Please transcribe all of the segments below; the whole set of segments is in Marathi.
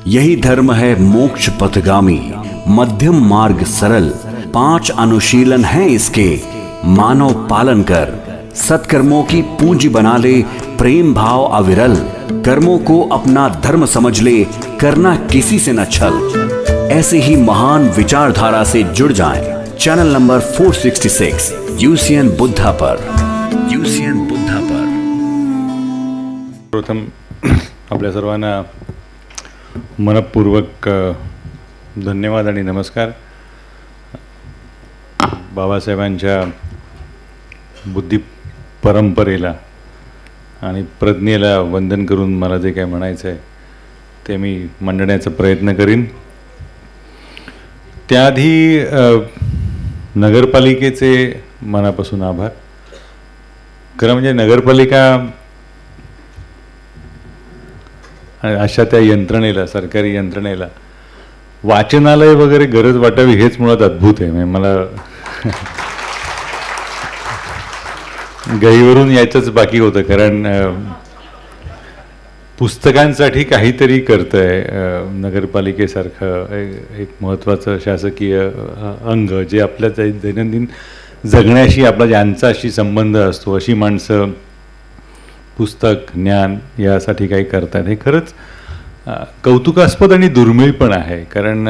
यही धर्म है मोक्ष पथगामी, मध्यम मार्ग सरल। 5 अनुशीलन हैं इसके, मानव पालन कर। सत्कर्मों की पूंजी बना ले, प्रेम भाव अविरल। कर्मों को अपना धर्म समझ ले, करना किसी से न छल। ऐसे ही महान विचारधारा से जुड़ जाएं। चैनल नंबर 466 यूसीएन बुद्धा पर। यूसीएन बुद्धा पर। प्रथम आपल्या सर्वांना मनपूर्वक धन्यवाद आणि नमस्कार. बाबासाहेबांच्या बुद्धी परंपरेला आणि प्रज्ञेला वंदन करून मला जे काय म्हणायचं आहे ते मी मांडण्याचा प्रयत्न करीन. त्याआधी नगरपालिकेचे मनापासून आभार. खरं म्हणजे नगरपालिका अशा त्या यंत्रणेला, सरकारी यंत्रणेला वाचनालय वगैरे गरज वाटावी हेच मुळात अद्भुत आहे. म्हणजे मला गहीवरून यायचंच बाकी होतं, कारण पुस्तकांसाठी काहीतरी करतं आहे नगरपालिकेसारखं एक महत्त्वाचं शासकीय अंग, जे आपल्या दैनंदिन जगण्याशी, आपला ज्यांचाशी संबंध असतो अशी माणसं पुस्तक ज्ञान यासाठी काही करतात. हे खरंच कौतुकास्पद आणि दुर्मिळ पण आहे. कारण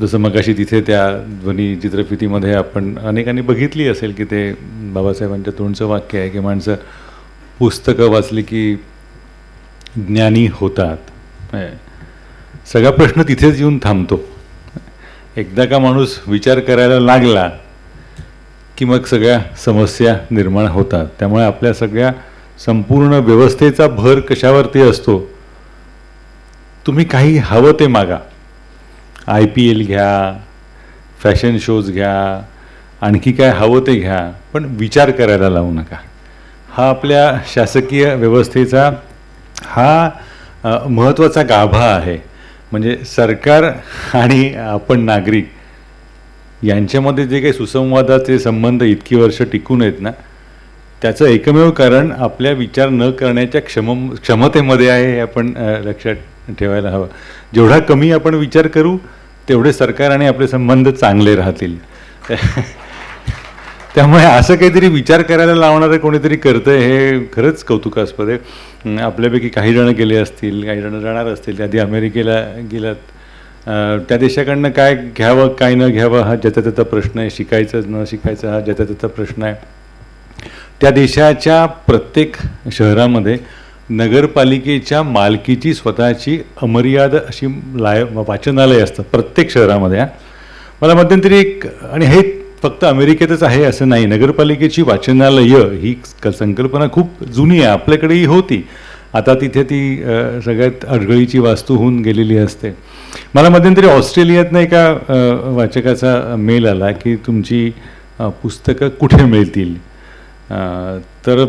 जसं मगाशी तिथे त्या ध्वनी चित्रफितीमध्ये आपण अनेकांनी बघितली असेल की ते बाबासाहेबांच्या तोंडचं वाक्य आहे की माणसं पुस्तकं वाचली की ज्ञानी होतात. सगळा प्रश्न तिथेच येऊन थांबतो. एकदा का माणूस विचार करायला लागला की मग सगळ्या समस्या निर्माण होतात. त्यामुळे आपल्या सगळ्या संपूर्ण व्यवस्थेचा भर कशावरती असतो? तुम्ही काही हवं ते मागा. IPL घ्या, फॅशन शोज घ्या, आणखी काय हवं ते घ्या, पण विचार करायला लावू नका. हा आपल्या शासकीय व्यवस्थेचा हा महत्त्वाचा गाभा आहे. म्हणजे सरकार आणि आपण नागरिक यांच्यामध्ये जे काही सुसंवादाचे संबंध इतकी वर्ष टिकून आहेत ना, त्याचं एकमेव कारण आपल्या विचार न करण्याच्या क्षमतेमध्ये आहे. हे आपण लक्षात ठेवायला हवं. जेवढा कमी आपण विचार करू तेवढे सरकार आणि आपले संबंध चांगले राहतील. त्यामुळे असं काहीतरी विचार करायला लावणारं कोणीतरी करतं हे खरंच कौतुकास्पद आहे. आपल्यापैकी काही जण गेले असतील, काही जण जाणार असतील. आधी अमेरिकेला गेलात, त्या देशाकडनं काय घ्यावं काय न घ्यावं हा ज्याचा त्याचा प्रश्न आहे. शिकायचं न शिकायचं हा ज्याचा त्याचा प्रश्न आहे. त्या देशाच्या प्रत्येक शहरामध्ये नगरपालिकेच्या मालकीची स्वतःची अमर्याद अशी वाचनालय असतं प्रत्येक शहरामध्ये. मला मध्यंतरी आणि हे फक्त अमेरिकेतच आहे असं नाही. नगरपालिकेची वाचनालय ही संकल्पना खूप जुनी आहे. आपल्याकडेही होती. आता तिथे ती सगळ्यात अडगळीची वास्तू होऊन गेलेली असते. मला मध्यंतरी ऑस्ट्रेलियातनं एका वाचकाचा मेल आला की तुमची पुस्तकं कुठे मिळतील. तर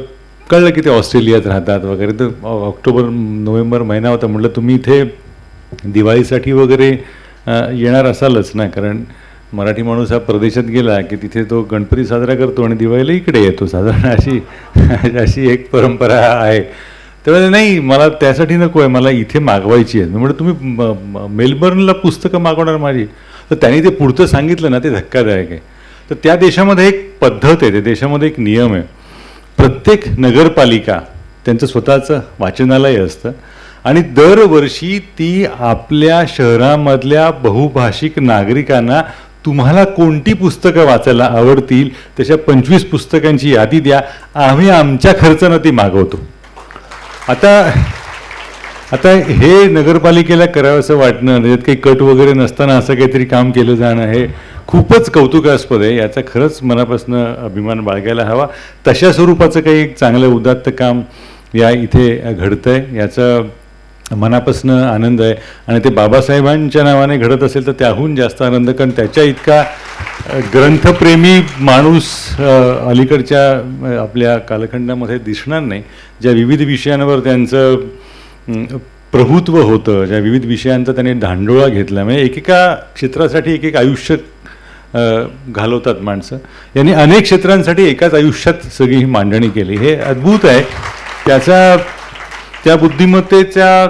कळलं की ते ऑस्ट्रेलियात राहतात वगैरे. तर ऑक्टोबर नोव्हेंबर महिना होता. म्हटलं तुम्ही इथे दिवाळीसाठी वगैरे येणार असालच ना, कारण मराठी माणूस हा प्रदेशात गेला की तिथे तो गणपती साजरा करतो आणि दिवाळीला इकडे येतो. साधारण अशी एक परंपरा आहे. त्यावेळेला नाही, मला त्यासाठी नको आहे, मला इथे मागवायची आहे. म्हणजे तुम्ही मेलबर्नला पुस्तकं मागवणार माझी? तर त्यांनी ते पुढचं सांगितलं ना, ते धक्कादायक आहे. तर त्या देशामध्ये एक पद्धत आहे, त्या देशामध्ये एक नियम आहे. प्रत्येक नगरपालिका त्यांचं स्वतःचं वाचनालय असतं आणि दरवर्षी ती आपल्या शहरामधल्या बहुभाषिक नागरिकांना तुम्हाला कोणती पुस्तकं वाचायला आवडतील तशा 25 पुस्तकांची यादी द्या, आम्ही आमच्या खर्चानं ती मागवतो. आता हे नगरपालिकेला करावं असं वाटणं, त्याच्यात काही कट वगैरे नसताना असं काहीतरी काम केलं जाणं हे खूपच कौतुकास्पद आहे. याचा खरंच मनापासून अभिमान बाळगायला हवा. तशा स्वरूपाचं काही एक चांगलं उदात्त काम या इथे घडतंय, याचा मनापासून आनंद आहे. आणि ते बाबासाहेबांच्या नावाने घडत असेल तर त्याहून जास्त आनंद, कारण त्याच्या इतका ग्रंथप्रेमी माणूस अलीकडच्या आपल्या कालखंडामध्ये दिसणार नाही. ज्या विविध विषयांवर त्यांचं प्रभुत्व होतं, ज्या विविध विषयांचा त्यांनी धांडोळा घेतला, म्हणजे एकेका क्षेत्रासाठी एक आयुष्य घालवतात माणसं. यांनी अनेक क्षेत्रांसाठी एकाच आयुष्यात सगळी ही मांडणी केली. हे अद्भुत आहे. त्या बुद्धिमत्तेच्या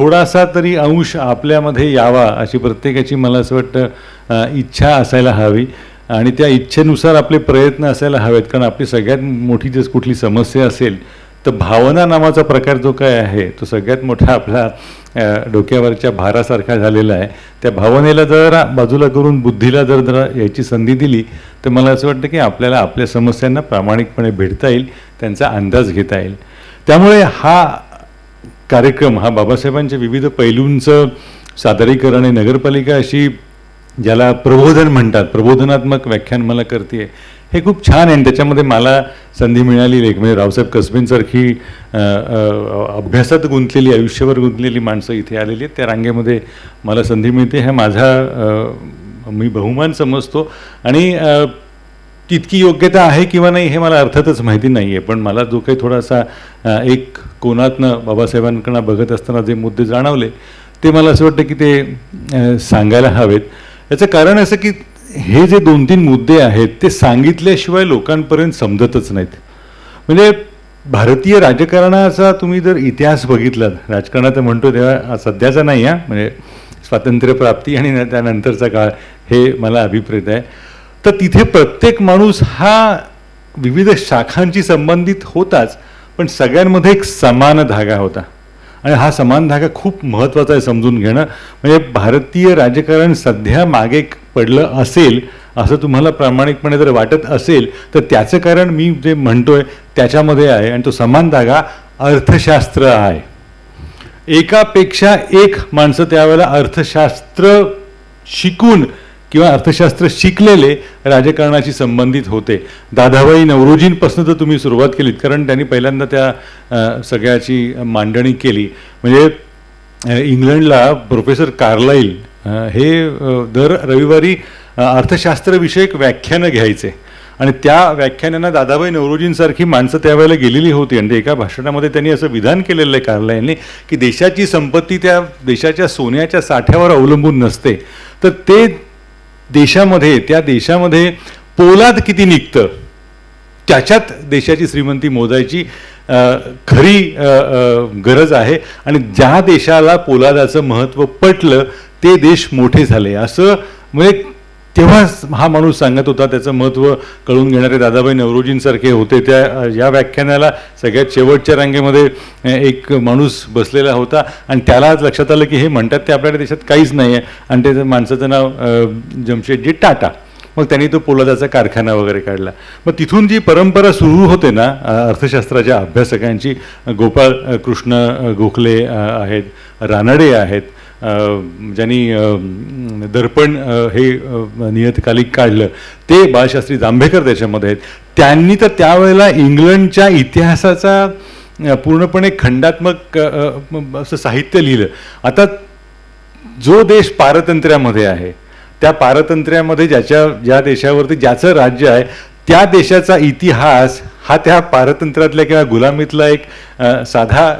थोडासा तरी अंश आपल्यामध्ये यावा अशी प्रत्येकाची मला असं वाटतं इच्छा असायला हवी आणि त्या इच्छेनुसार आपले प्रयत्न असायला हवेत. कारण आपली सगळ्यात मोठी जर कुठली समस्या असेल तर भावना नावाचा प्रकार जो काय आहे तो सगळ्यात मोठा आपला डोक्यावरच्या भारासारखा झालेला आहे. त्या भावनेला जरा बाजूला करून बुद्धीला जरा याची संधी दिली तर मला असं वाटतं की आपल्याला आपल्या समस्यांना प्रामाणिकपणे भेटता येईल, त्यांचा अंदाज घेता येईल. त्यामुळे हा कार्यक्रम हा बाबासाहेबांच्या विविध पैलूंचं सादरीकरण आहे. नगरपालिका अशी ज्याला प्रबोधन म्हणतात, प्रबोधनात्मक व्याख्यान मला करते, हे खूप छान आहे. आणि त्याच्यामध्ये मला संधी मिळाली एक म्हणजे रावसाहेब कसबेंसारखी अभ्यासात गुंतलेली, आयुष्यभर गुंतलेली माणसं इथे आलेली आहेत. त्या रांगेमध्ये मला संधी मिळते, हा माझा मी बहुमान समजतो. आणि तितकी योग्यता आहे किंवा नाही हे मला अर्थातच माहिती नाही आहे, पण मला जो काही थोडासा एक कोणातनं बाबासाहेबांकडनं बघत असताना जे मुद्दे जाणवले ते मला असं वाटतं की ते सांगायला हवेत. याचं कारण असं की हे जे 2-3 मुद्दे आहेत ते सांगितल्याशिवाय लोकांपर्यंत समजतच नाहीत. म्हणजे भारतीय राजकारणाचा तुम्ही जर इतिहास बघितलात, राजकारणात म्हणतो तेव्हा सध्याचा नाही आहे, म्हणजे स्वातंत्र्यप्राप्ती आणि त्यानंतरचा काळ हे मला अभिप्रेत आहे. तर तिथे प्रत्येक माणूस हा विविध शाखांशी संबंधित होताच, पण सगळ्यांमध्ये एक समान धागा होता आणि हा समान धागा खूप महत्त्वाचा आहे समजून घेणं. म्हणजे भारतीय राजकारण सध्या मागे पडलं असेल असं तुम्हाला प्रामाणिकपणे जर वाटत असेल तर त्याचं कारण मी जे म्हणतोय त्याच्यामध्ये आहे आणि तो समान धागा अर्थशास्त्र आहे. एकापेक्षा एक माणसं त्यावेळेला अर्थशास्त्र शिकून किंवा अर्थशास्त्र शिकलेले राजकारणाशी संबंधित होते. दादाभाई नौरोजींपासून तर तुम्ही सुरुवात केलीत, कारण त्यांनी पहिल्यांदा त्या सगळ्याची मांडणी केली. म्हणजे इंग्लंडला प्रोफेसर कार्लाईल हे दर रविवारी अर्थशास्त्रविषयक व्याख्यानं घ्यायचे आणि त्या व्याख्यानांना दादाभाई नौरोजींसारखी माणसं त्यावेळेला गेलेली होती. आणि एका भाषणामध्ये त्यांनी असं विधान केलेलं आहे कार्लाईलने की देशाची संपत्ती त्या देशाच्या सोन्याच्या साठ्यावर अवलंबून नसते, तर ते त्या देशामध्ये पोलाद किती निघतं त्याच्यात देशाची श्रीमंती मोजायची खरी गरज आहे. आणि ज्या देशाला पोलादाचं महत्त्व पटलं ते देश मोठे झाले असं म्हणजे तेव्हा हा माणूस सांगत होता. त्याचं महत्त्व कळून घेणारे दादाभाई नौरोजींसारखे होते. त्या या व्याख्यानाला सगळ्यात शेवटच्या रांगेमध्ये एक माणूस बसलेला होता आणि त्याला आज लक्षात आलं की हे म्हणतात ते आपल्या देशात काहीच नाही आहे आणि त्याचं माणसाचं नाव जमशेदजी टाटा. मग त्यांनी तो पोलादाचा कारखाना वगैरे काढला. मग तिथून जी परंपरा सुरू होते ना अर्थशास्त्राच्या अभ्यासकांची, गोपाळ कृष्ण गोखले आहेत, रानडे आहेत, ज्यांनी दर्पण हे नियतकालिक काढलं, ते बाळशास्त्री जांभेकर त्याच्यामध्ये आहेत. त्यांनी तर त्यावेळेला इंग्लंडच्या इतिहासाचा पूर्णपणे खंडात्मक असं साहित्य लिहिलं. आता जो देश पारतंत्र्यामध्ये आहे त्या पारतंत्र्यामध्ये ज्या देशावरती ज्याचं राज्य आहे त्या देशाचा इतिहास हा त्या पारतंत्र्यातल्या किंवा गुलामीतला एक साधा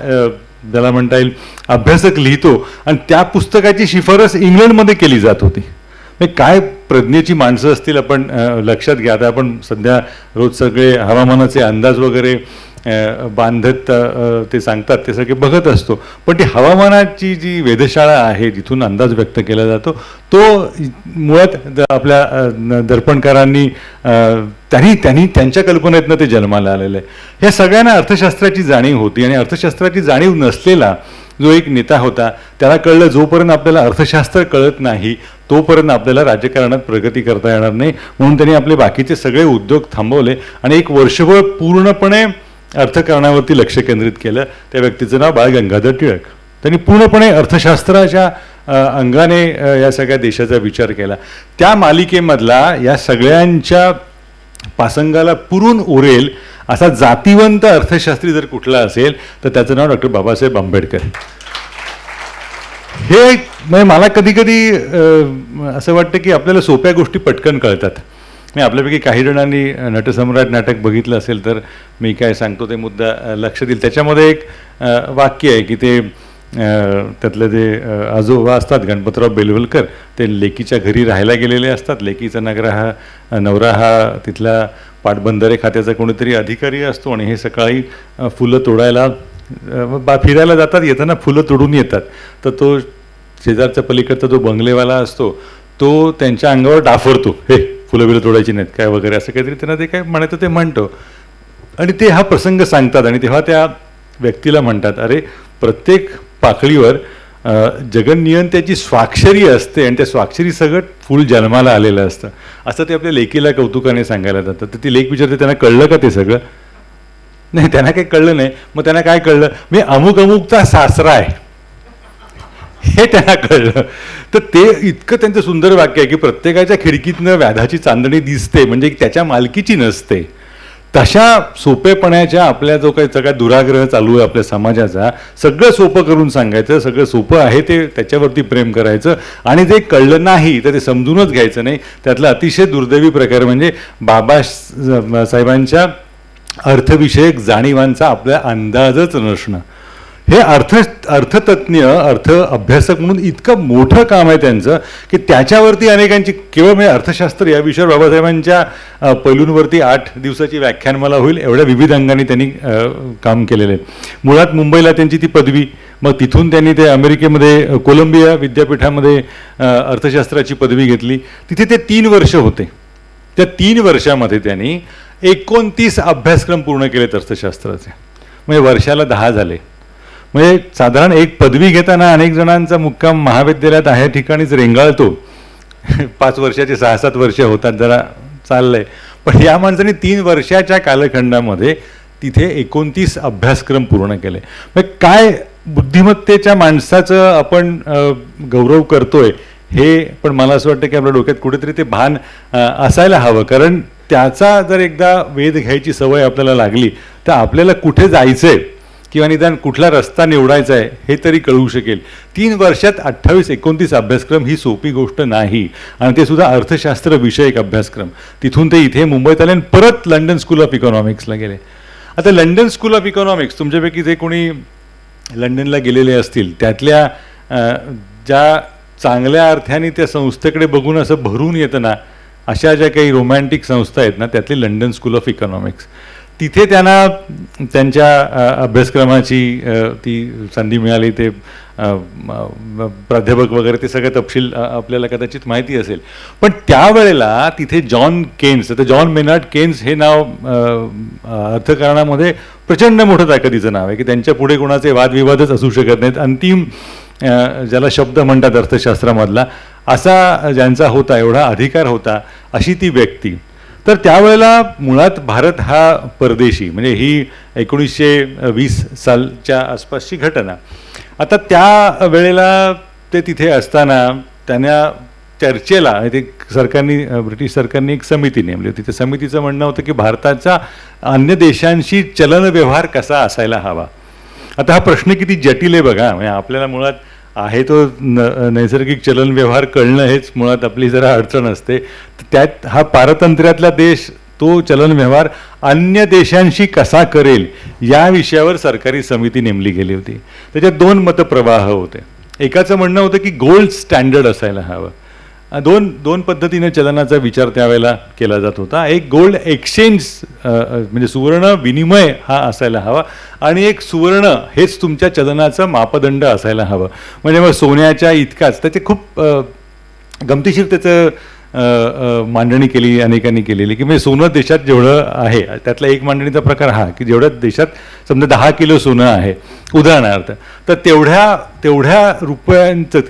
ज्याला म्हणता येईल अभ्यासक लिहितो आणि त्या पुस्तकाची शिफारस इंग्लंडमध्ये केली जात होती. म्हणजे काय प्रज्ञेची माणसं असतील आपण लक्षात घ्या. आता आपण सध्या रोज सगळे हवामानाचे अंदाज वगैरे बांधत ते सांगतात ते सगळे बघत असतो, पण ती हवामानाची जी वेधशाळा आहे जिथून अंदाज व्यक्त केला जातो तो मुळात आपल्या दर्पणकारांनी त्यांनी त्यांच्या कल्पनेतनं ते जन्माला आलेलं आहे. ह्या सगळ्यांना अर्थशास्त्राची जाणीव होती आणि अर्थशास्त्राची जाणीव नसलेला जो एक नेता होता त्याला कळलं जोपर्यंत आपल्याला अर्थशास्त्र कळत नाही तोपर्यंत आपल्याला राजकारणात प्रगती करता येणार नाही. म्हणून त्यांनी आपले बाकीचे सगळे उद्योग थांबवले आणि एक वर्षभर पूर्णपणे अर्थकारणावरती लक्ष केंद्रित केलं. त्या व्यक्तीचं नाव बाळ गंगाधर टिळक. त्यांनी पूर्णपणे अर्थशास्त्राच्या अंगाने या सगळ्या देशाचा विचार केला. त्या मालिकेमधला या सगळ्यांच्या पासंगाला पुरून उरेल असा जातिवंत अर्थशास्त्री जर कुठला असेल तर त्याचं नाव डॉक्टर बाबासाहेब आंबेडकर. हे म्हणजे मला कधी कधी असं वाटतं की आपल्याला सोप्या गोष्टी पटकन कळतात. मी आपल्यापैकी काही जणांनी नटसम्राट नाटक बघितलं असेल तर मी काय सांगतो ते मुद्दा लक्ष देईल. त्याच्यामध्ये एक वाक्य आहे की ते त्यातलं जे आजोबा असतात गणपतराव बेलवलकर ते लेकीच्या घरी राहायला गेलेले असतात. लेकीचा नवरा हा तिथला पाटबंधारे खात्याचा कोणीतरी अधिकारी असतो आणि हे सकाळी फुलं तोडायला फिरायला जातात, येताना फुलं तोडून येतात. तर तो शेजारच्या पलीकडचा जो बंगलेवाला असतो तो त्यांच्या अंगावर डाफरतो, हे फुलं बिलं तोडायची नाहीत काय वगैरे असं काहीतरी त्यांना ते काय म्हणायचं ते म्हणतो. आणि ते हा प्रसंग सांगतात आणि तेव्हा त्या व्यक्तीला म्हणतात, अरे प्रत्येक पाकळीवर जगन्नियंत्याची स्वाक्षरी असते आणि त्या स्वाक्षरी सगळं फूल जन्माला आलेलं असतं, असं ते आपल्या लेकीला कौतुकाने सांगायला जातं. तर ती लेक विचारते, त्यांना कळलं का ते सगळं? नाही, त्यांना काही कळलं नाही. मग त्यांना काय कळलं? मी अमुक अमुकचा सासरा आहे हे त्यांना कळलं. तर ते इतकं त्यांचं सुंदर वाक्य आहे की प्रत्येकाच्या खिडकीतनं व्याधाची चांदणी दिसते म्हणजे त्याच्या मालकीची नसते. तशा सोपेपणाच्या आपल्या जो काही सगळा दुराग्रह चालू आहे आपल्या समाजाचा, सगळं सोपं करून सांगायचं, सगळं सोपं आहे ते त्याच्यावरती प्रेम करायचं आणि जे कळलं नाही तर ते समजूनच घ्यायचं नाही. त्यातला अतिशय दुर्दैवी प्रकार म्हणजे बाबासाहेबांच्या अर्थविषयक जाणीवांचा आपल्या अंदाजच नसणं. हे अर्थतज्ञ, अर्थ अभ्यासक म्हणून इतकं मोठं काम आहे त्यांचं की त्याच्यावरती अनेकांची, केवळ म्हणजे अर्थशास्त्र या विषयावर बाबासाहेबांच्या पैलूंवरती 8 दिवसाची व्याख्यानमाला होईल एवढ्या विविध अंगाने त्यांनी काम केलेलं आहे. मुळात मुंबईला त्यांची ती पदवी, मग तिथून त्यांनी ते अमेरिकेमध्ये कोलंबिया विद्यापीठामध्ये अर्थशास्त्राची पदवी घेतली. तिथे ते 3 वर्ष होते. त्या 3 वर्षामध्ये त्यांनी 29 अभ्यासक्रम पूर्ण केलेत अर्थशास्त्राचे. म्हणजे वर्षाला 10 झाले. म्हणजे साधारण एक पदवी घेताना अनेक जणांचा मुक्काम महाविद्यालयात आहे ठिकाणीच रेंगाळतो. 5 वर्षाचे 6-7 वर्ष होतात, जरा चाललंय. पण या माणसाने 3 वर्षाच्या कालखंडामध्ये तिथे 29 अभ्यासक्रम पूर्ण केले. म्हणजे काय बुद्धिमत्तेच्या माणसाचं आपण गौरव करतोय हे पण मला असं वाटतं की आपल्या डोक्यात कुठेतरी ते भान असायला हवं. कारण त्याचा जर एकदा वेध घ्यायची सवय आपल्याला लागली तर आपल्याला कुठे जायचंय किंवा निदान कुठला रस्ता निवडायचा आहे हे तरी कळू शकेल. 3 वर्षात 28-29 अभ्यासक्रम ही सोपी गोष्ट नाही आणि ते सुद्धा अर्थशास्त्र विषयक अभ्यासक्रम. तिथून ते इथे मुंबईत आले आणि परत लंडन स्कूल ऑफ इकॉनॉमिक्सला गेले. आता लंडन स्कूल ऑफ इकॉनॉमिक्स, तुमच्यापैकी जे कोणी लंडनला गेलेले असतील त्यातल्या ज्या चांगल्या अर्थाने त्या संस्थेकडे बघून असं भरून येतं ना, अशा ज्या काही रोमॅन्टिक संस्था आहेत ना त्यातली लंडन स्कूल ऑफ इकॉनॉमिक्स. तिथे त्यांना त्यांच्या अभ्यासक्रमाची ती संधी मिळाली. ते प्राध्यापक वगैरे ते सगळं तपशील आपल्याला कदाचित माहिती असेल. पण त्यावेळेला तिथे जॉन केन्स, आता जॉन मेनार्ड केन्स हे नाव अर्थकारणामध्ये प्रचंड मोठं ताकदीचं नाव आहे की त्यांच्या पुढे कोणाचे वादविवादच असू शकत नाहीत. अंतिम ज्याला शब्द म्हणतात अर्थशास्त्रामधला, असा ज्यांचा होता, एवढा अधिकार होता, अशी ती व्यक्ती. तर त्यावेळेला मुळात भारत हा परदेशी, म्हणजे ही 1920 सालच्या आसपासची घटना. आता त्या वेळेला ते तिथे असताना त्यांना चर्चेला ते सरकारने, ब्रिटिश सरकारने एक समिती नेमली होती. त्या समितीचं म्हणणं होतं की भारताचा अन्य देशांशी चलनव्यवहार कसा असायला हवा. आता हा प्रश्न किती जटिल आहे बघा. म्हणजे आपल्याला मुळात आहे तो नैसर्गिक चलनव्यवहार कळणं हेच मुळात आपली जरा अडचण असते. त्यात हा पारतंत्र्यातला देश तो चलनव्यवहार अन्य देशांशी कसा करेल या विषयावर सरकारी समिती नेमली गेली होती. त्याच्यात 2 मतप्रवाह होते. एकाचं म्हणणं होतं की गोल्ड स्टँडर्ड असायला हवं. दोन पद्धतीने चलनाचा विचार त्यावेळेला केला जात होता. एक गोल्ड एक्सचेंज म्हणजे सुवर्ण विनिमय हा असायला हवा आणि एक सुवर्ण हेच तुमच्या चलनाचं मापदंड असायला हवं. म्हणजे मग सोन्याच्या इतकाच, त्याचे खूप गमतीशीर त्याचं मांडणी केली अनेकांनी केलेली की म्हणजे सोनं देशात जेवढं आहे त्यातला एक मांडणीचा प्रकार हा की जेवढ्या देशात समजा 10 किलो सोनं आहे उदाहरणार्थ, तर तेवढ्या रुपयांचं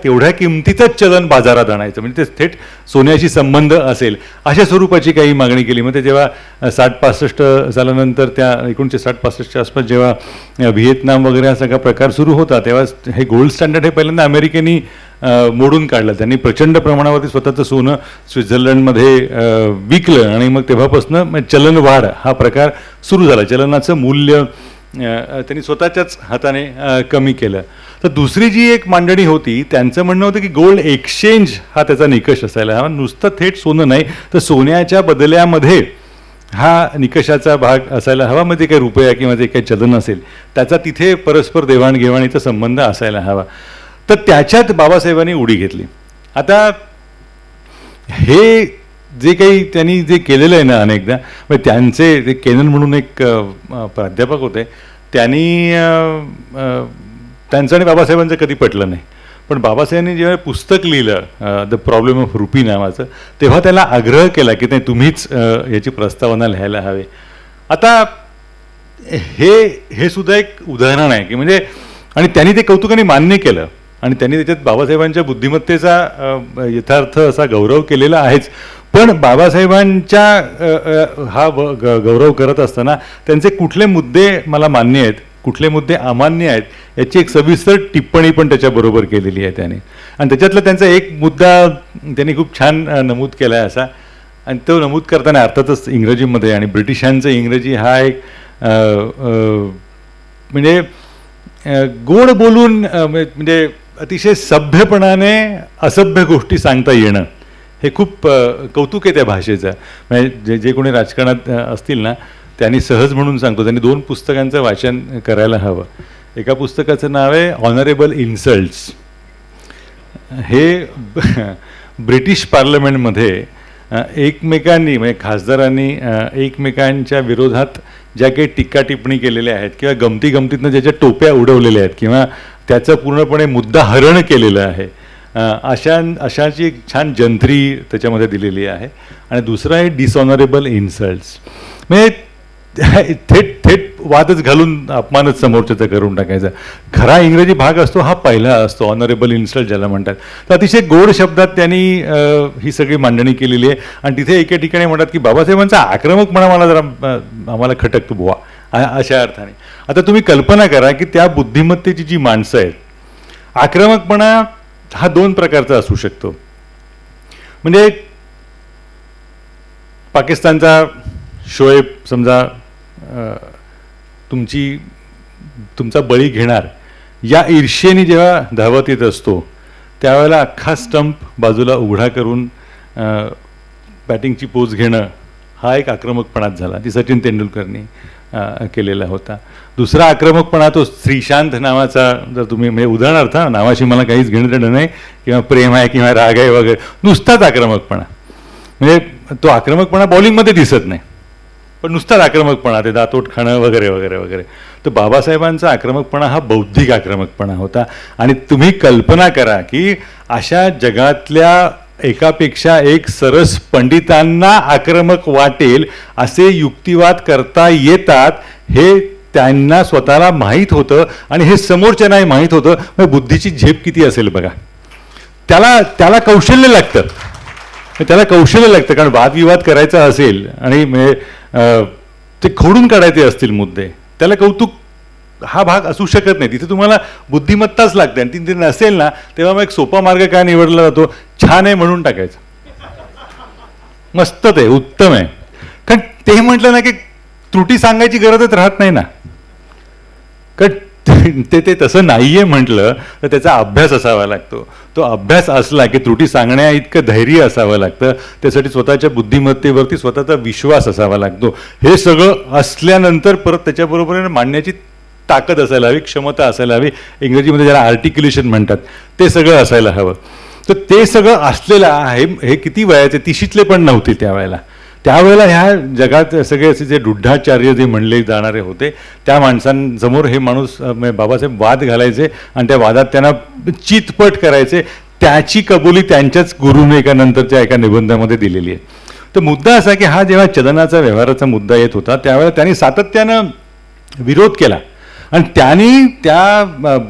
तेवढ्या किमतीचंच चलन बाजारात आणायचं, म्हणजे ते थेट सोन्याशी संबंध असेल अशा स्वरूपाची काही मागणी केली. मग ते जेव्हा 60-65 सालानंतर त्या 1960-65च्या आसपास जेव्हा व्हिएतनाम वगैरे हा सगळा प्रकार सुरू होता तेव्हा हे गोल्ड स्टँडर्ड हे पहिल्यांदा अमेरिकेनी मोडून काढलं. त्यांनी प्रचंड प्रमाणावरती स्वतःचं सोनं स्वित्झर्लंडमध्ये विकलं आणि मग तेव्हापासून चलनवाढ हा प्रकार सुरू झाला. चलनाचं मूल्य त्यांनी स्वतःच्याच हाताने कमी केलं. तर दुसरी जी एक मांडणी होती त्यांचं म्हणणं होतं की गोल्ड एक्सचेंज हा त्याचा निकष असायला हवा. नुसतं थेट सोनं नाही तर सोन्याच्या बदल्यामध्ये हा निकषाचा भाग असायला हवा. मग ते काही रुपया किंवा जे काही चलन असेल त्याचा तिथे परस्पर देवाणघेवाणीचा संबंध असायला हवा. तर त्याच्यात बाबासाहेबांनी उडी घेतली. आता हे जे काही त्यांनी जे केलेलं आहे ना अनेकदा, म्हणजे त्यांचे ते केनन म्हणून एक प्राध्यापक होते, त्यांनी त्यांचं आणि बाबासाहेबांचं कधी पटलं नाही. पण बाबासाहेबांनी जेव्हा पुस्तक लिहिलं द प्रॉब्लेम ऑफ रुपी नावाचं, तेव्हा त्याला आग्रह केला की नाही तुम्हीच याची प्रस्तावना लिहायला हवे. आता हे सुद्धा एक उदाहरण आहे की म्हणजे, आणि त्यांनी ते कौतुकाने मान्य केलं आणि त्यांनी त्याच्यात बाबासाहेबांच्या बुद्धिमत्तेचा यथार्थ असा गौरव केलेला आहेच. पण बाबासाहेबांच्या हा गौरव करत असताना त्यांचे कुठले मुद्दे मला मान्य आहेत, कुठले मुद्दे अमान्य आहेत, याची एक सविस्तर टिप्पणी पण त्याच्याबरोबर केलेली आहे त्याने. आणि त्याच्यातला त्यांचा एक मुद्दा त्यांनी खूप छान नमूद केला आहे असा, आणि तो नमूद करताना अर्थातच इंग्रजीमध्ये, आणि ब्रिटिशांचं इंग्रजी हा एक म्हणजे गोड बोलून म्हणजे अतिशय सभ्यपणाने असभ्य गोष्टी सांगता येणं, हे खूप कौतुक आहे त्या भाषेचं. म्हणजे जे कोणी राजकारणात असतील ना, त्यांनी सहज म्हणून सांगतो, त्यांनी 2 पुस्तकांचं वाचन करायला हवं. एका पुस्तकाचं नाव आहे ऑनरेबल इन्सल्ट्स. हे ब्रिटिश पार्लमेंटमध्ये एकमेकांनी म्हणजे खासदारांनी एकमेकांच्या विरोधात ज्या काही टीका टिप्पणी केलेल्या आहेत किंवा गमतीनं ज्याच्या टोप्या उडवलेल्या आहेत किंवा त्याचं पूर्णपणे मुद्दा हरण केलेलं आहे, अशाची एक छान जंत्री त्याच्यामध्ये दिलेली आहे. आणि दुसरं आहे डिसऑनरेबल इन्सल्ट्स. म्हणजे थेट वादच घालून अपमानच समोरच्याचा करून टाकायचा. खरा इंग्रजी भाग असतो हा पहिला असतो, ऑनरेबल इन्सल्ट ज्याला म्हणतात. तर अतिशय गोड शब्दात त्यांनी ही सगळी मांडणी केलेली आहे. आणि तिथे एके ठिकाणी म्हणतात की बाबासाहेबांचा आक्रमकपणा मला जरा आम्हाला खटकतो बुवा, अशा अर्थाने. आता तुम्ही कल्पना करा की त्या बुद्धिमत्तेची जी माणसं आहेत, आक्रमकपणा हा 2 प्रकारचा असू शकतो. म्हणजे पाकिस्तानचा शोएब समजा तुमचा बळी घेणार या ईर्ष्येने जेव्हा धावत येत असतो, त्यावेळेला अख्खा स्टंप बाजूला उघडा करून बॅटिंगची पोच घेणं हा एक आक्रमकपणाच झाला. ती सचिन तेंडुलकरनी केलेला होता. दुसरा आक्रमकपणा तो श्रीशांत नावाचा, जर तुम्ही म्हणजे उदाहरणार्थ, नावाशी मला काहीच घेणं देणं नाही, किंवा प्रेम आहे किंवा राग आहे वगैरे, नुसताच आक्रमकपणा. म्हणजे तो आक्रमकपणा बॉलिंगमध्ये दिसत नाही, पण नुसताच आक्रमकपणा, ते दातोट खाणं वगैरे वगैरे वगैरे. तर बाबासाहेबांचा आक्रमकपणा हा बौद्धिक आक्रमकपणा होता. आणि तुम्ही कल्पना करा की अशा जगातल्या एकापेक्षा एक सरस पंडितांना आक्रमक वाटेल असे युक्तिवाद करता येतात, हे त्यांना स्वतःला माहीत होतं आणि हे समोरच्यांनाही माहीत होतं. मग बुद्धीची झेप किती असेल बघा. त्याला कौशल्य लागतं, त्याला कौशल्य लागतं. कारण वादविवाद करायचा असेल आणि ते खोडून काढायचे असतील मुद्दे, त्याला कौतुक हा भाग असू शकत नाही. तिथे तुम्हाला बुद्धिमत्ताच लागते. आणि ती नसेल ना, तेव्हा मग एक सोपा मार्ग काय निवडला जातो, छान आहे म्हणून टाकायचं, मस्त ते उत्तम आहे. कारण ते म्हटलं ना की त्रुटी सांगायची गरजच राहत नाही ना. कारण ते तसं नाहीये म्हटलं तर त्याचा अभ्यास असावा लागतो. तो अभ्यास असला की त्रुटी सांगण्या इतकं धैर्य असावं लागतं. त्यासाठी स्वतःच्या बुद्धिमत्तेवरती स्वतःचा विश्वास असावा लागतो. हे सगळं असल्यानंतर परत त्याच्याबरोबर मांडण्याची ताकद असायला हवी, क्षमता असायला हवी. इंग्रजीमध्ये ज्याला आर्टिक्युलेशन म्हणतात, ते सगळं असायला हवं. तर ते सगळं असलेलं आहे. हे किती वयाचे, 30शीतले पण नव्हते त्यावेळेला. ह्या जगात सगळे असे जे रुढाचार्य जे म्हणले जाणारे होते, त्या माणसांसमोर हे माणूस बाबासाहेब वाद घालायचे आणि त्या वादात त्यांना चितपट करायचे. त्याची कबुली त्यांच्याच गुरुने एका नंतरच्या एका निबंधामध्ये दिलेली आहे. तर मुद्दा असा की हा जेव्हा चलनाचा व्यवहाराचा मुद्दा येत होता, त्यावेळेला त्यांनी सातत्यानं विरोध केला. आणि त्यांनी त्या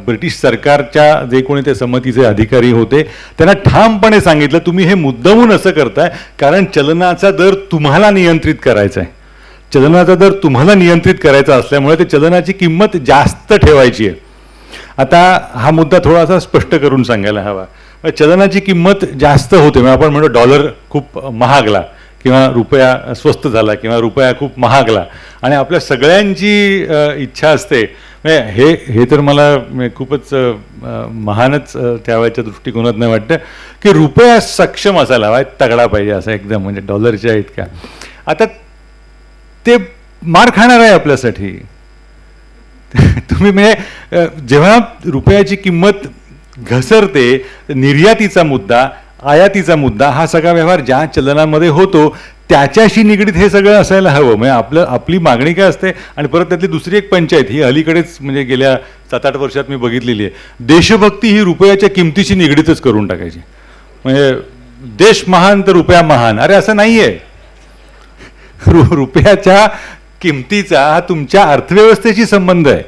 ब्रिटिश सरकारच्या जे कोणी ते संमतीचे अधिकारी होते, त्यांना ठामपणे सांगितलं, तुम्ही हे मुद्दामून असं करताय कारण चलनाचा दर तुम्हाला नियंत्रित करायचा आहे. चलनाचा दर तुम्हाला नियंत्रित करायचा असल्यामुळे ते चलनाची किंमत जास्त ठेवायची आहे. आता हा मुद्दा थोडासा स्पष्ट करून सांगायला हवा. चलनाची किंमत जास्त होते, म्हणजे आपण म्हणतो डॉलर खूप महागला किंवा रुपया स्वस्त झाला किंवा रुपया खूप महागला, आणि आपल्या सगळ्यांची इच्छा असते, हे तर मला खूपच महानच त्यावेळेच्या दृष्टिकोनातनं वाटतं की रुपया सक्षम असायला हवा, तगडा पाहिजे असा एकदम, म्हणजे डॉलरच्या इतका. आता ते मार खाणार आहे आपल्यासाठी. तुम्ही म्हणजे जेव्हा रुपयाची किंमत घसरते, निर्यातीचा मुद्दा, आयातीचा मुद्दा, हा सगळा व्यवहार ज्या चलनामध्ये होतो त्याच्याशी निगडीत हे सगळं असायला हवं. म्हणजे आपली मागणी काय असते. आणि परत त्यातली दुसरी एक पंचायत ही अलीकडेच म्हणजे गेल्या 7-8 वर्षात मी बघितलेली आहे. देशभक्ती ही रुपयाच्या किमतीशी निगडीतच करून टाकायची. म्हणजे देश महान तर रुपया महान. अरे असं नाही आहे. रुपयाच्या किमतीचा हा तुमच्या अर्थव्यवस्थेशी संबंध आहे.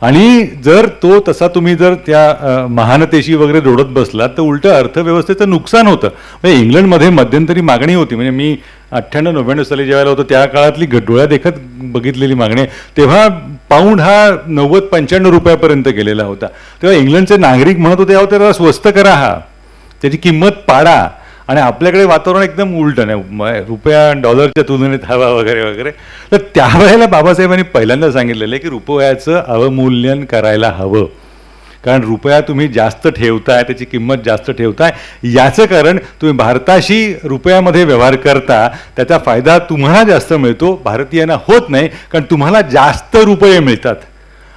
आणि जर तो तसा तुम्ही जर त्या महानतेशी वगैरे जोडत बसलात तर उलटं अर्थव्यवस्थेचं नुकसान होतं. म्हणजे इंग्लंडमध्ये मध्यंतरी मागणी होती. म्हणजे मी 98-99 साली जेव्हा होतो त्या काळातली डोळ्या देखत बघितलेली मागणी. तेव्हा पाऊंड हा 90-95 रुपयापर्यंत गेलेला होता. तेव्हा इंग्लंडचे नागरिक म्हणत होते, अहो त्याला स्वस्त करा, हा त्याची किंमत पाडा. आणि आपल्याकडे वातावरण एकदम उलटं नाही, रुपया डॉलरच्या तुलनेत हवा वगैरे वगैरे. तर त्यावेळेला बाबासाहेबांनी पहिल्यांदा सांगितलेलं आहे की रुपयाचं अवमूल्यन करायला हवं. कारण रुपया तुम्ही जास्त ठेवताय, त्याची किंमत जास्त ठेवताय. याचं कारण तुम्ही भारताशी रुपयामध्ये व्यवहार करता, त्याचा फायदा तुम्हाला जास्त मिळतो, भारतीयांना होत नाही. कारण तुम्हाला जास्त रुपये मिळतात.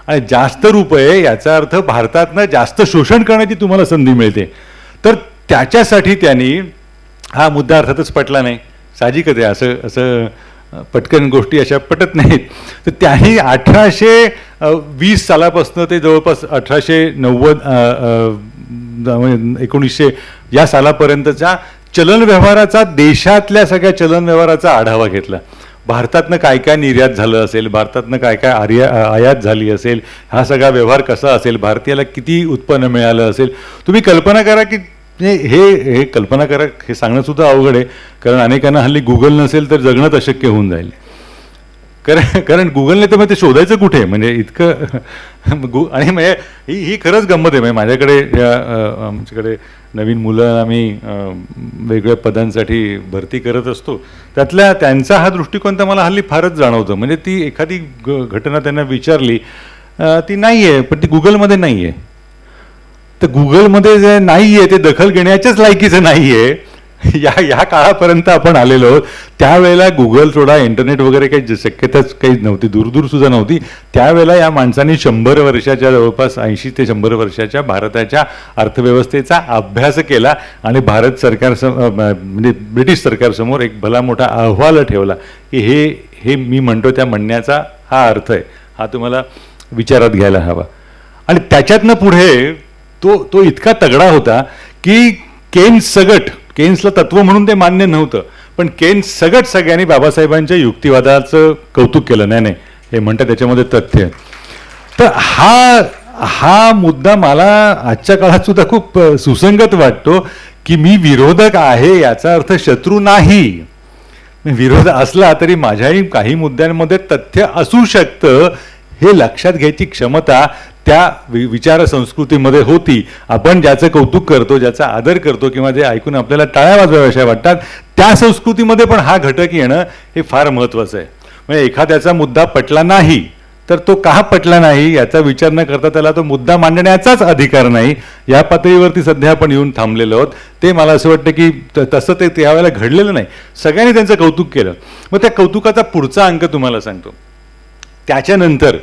आणि जास्त रुपये याचा अर्थ भारतातनं जास्त शोषण करण्याची तुम्हाला संधी मिळते. तर त्याच्यासाठी त्यांनी हा मुद्दा अर्थातच पटला नाही. साहजिकच आहे, असं पटकन गोष्टी अशा पटत नाहीत. तर त्यांनी 1820 सालापासून ते जवळपास 1900 या सालापर्यंतच्या चलन व्यवहाराचा, देशातल्या सगळ्या चलन व्यवहाराचा आढावा घेतला. भारतातनं काय काय निर्यात झालं असेल, भारतातनं काय काय आयात झाली असेल, हा सगळा व्यवहार कसा असेल, भारतीयाला किती उत्पन्न मिळालं असेल. तुम्ही कल्पना करा की हे कल्पना करा, हे सांगणं सुद्धा अवघड आहे. कारण अनेकांना हल्ली गुगल नसेल तर जगणंच अशक्य होऊन जाईल. कारण गुगलने तर मग ते शोधायचं कुठे, म्हणजे इतकं आणि म्हणजे ही खरंच गंमत आहे. म्हणजे माझ्याकडे आमच्याकडे नवीन मुलं आम्ही वेगवेगळ्या पदांसाठी भरती करत असतो. त्यांचा हा दृष्टिकोन तर मला हल्ली फारच जाणवतं. म्हणजे ती एखादी घटना त्यांना विचारली, ती नाही आहे पण ती गुगलमध्ये नाही आहे. तर गुगलमध्ये जे नाही आहे ते दखल घेण्याच्याच लायकीचं नाही आहे. या काळापर्यंत आपण आलेलो आहोत. त्यावेळेला गुगल सोडा, इंटरनेट वगैरे काही शक्यताच काही नव्हती, दूर सुद्धा नव्हती. त्यावेळेला या माणसांनी 100 वर्षाच्या, जवळपास 80 ते 100 वर्षाच्या भारताच्या अर्थव्यवस्थेचा अभ्यास केला. आणि भारत सरकार म्हणजे ब्रिटिश सरकारसमोर एक भला मोठा अहवाल ठेवला की हे मी म्हणतो त्या म्हणण्याचा हा अर्थ आहे, हा तुम्हाला विचारात घ्यायला हवा. आणि त्याच्यातनं पुढे तो इतका तगडा होता की केन्सला तत्व म्हणून ते मान्य नव्हतं, पण केन्स सगळ्यांनी बाबासाहेबांच्या युक्तिवादाचं कौतुक केलं. नाही हे म्हणतात त्याच्यामध्ये तथ्य. तर हा मुद्दा मला आजच्या काळात सुद्धा खूप सुसंगत वाटतो की मी विरोधक आहे याचा अर्थ शत्रू नाही. विरोध असला तरी माझ्याही काही मुद्द्यांमध्ये तथ्य असू शकतं हे लक्षात घ्यायची क्षमता त्या विचार संस्कृतीमध्ये होती. आपण ज्याचं कौतुक करतो, ज्याचा आदर करतो किंवा जे ऐकून आपल्याला टाळ्या वाजवाव्याशा वाटतात, त्या संस्कृतीमध्ये पण हा घटक येणं हे फार महत्त्वाचं आहे. म्हणजे एखाद्याचा मुद्दा पटला नाही तर तो का पटला नाही याचा विचार न करता त्याला तो मुद्दा मांडण्याचाच अधिकार नाही. या पातळीवरती सध्या आपण येऊन थांबलेलो आहोत. ते मला असं वाटतं की तसं ते त्यावेळेला घडलेलं नाही. सगळ्यांनी त्यांचं कौतुक केलं. मग त्या कौतुकाचा पुढचा अंक तुम्हाला सांगतो. त्याच्यानंतर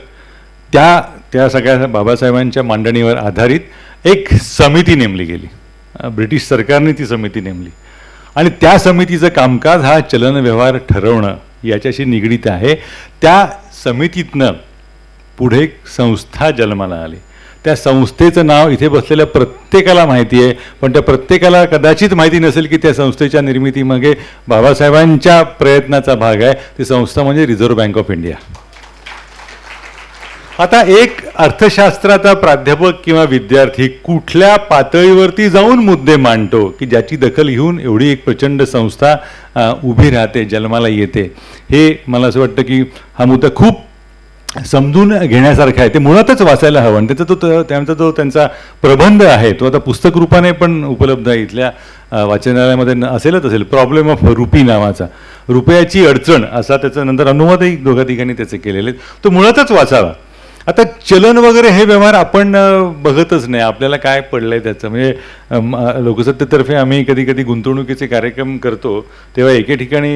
त्या सगळ्या बाबासाहेबांच्या मांडणीवर आधारित एक समिती नेमली गेली. ब्रिटिश सरकारने ती समिती नेमली आणि त्या समितीचं कामकाज हा चलन व्यवहार ठरवणं याच्याशी निगडीत आहे. त्या समितीतनं पुढे एक संस्था जन्माला आली. त्या संस्थेचं नाव इथे बसलेल्या प्रत्येकाला माहिती आहे, पण त्या प्रत्येकाला कदाचित माहिती नसेल की त्या संस्थेच्या निर्मितीमागे बाबासाहेबांच्या प्रयत्नाचा भाग आहे. ती संस्था म्हणजे रिझर्व्ह बँक ऑफ इंडिया. आता एक अर्थशास्त्राचा प्राध्यापक किंवा विद्यार्थी कुठल्या पातळीवरती जाऊन मुद्दे मांडतो की ज्याची दखल घेऊन एवढी एक प्रचंड संस्था उभी राहते, जन्माला येते, हे मला असं वाटतं की हा मुद्दा खूप समजून घेण्यासारखा आहे. ते मुळातच वाचायला हवं. आणि त्यांचा प्रबंध आहे तो आता पुस्तक रूपाने पण उपलब्ध आहे. इथल्या वाचनालयामध्ये असेल प्रॉब्लेम ऑफ रुपी नावाचा, रुपयाची अडचण असा त्याचा नंतर अनुवादही दोघा ठिकाणी त्याचे केलेले, तो मुळातच वाचावा. आता चलन वगैरे हे व्यवहार आपण बघतच नाही, आपल्याला काय पडलंय त्याचं. म्हणजे लोकसत्तेतर्फे आम्ही कधी गुंतवणुकीचे कार्यक्रम करतो तेव्हा एके ठिकाणी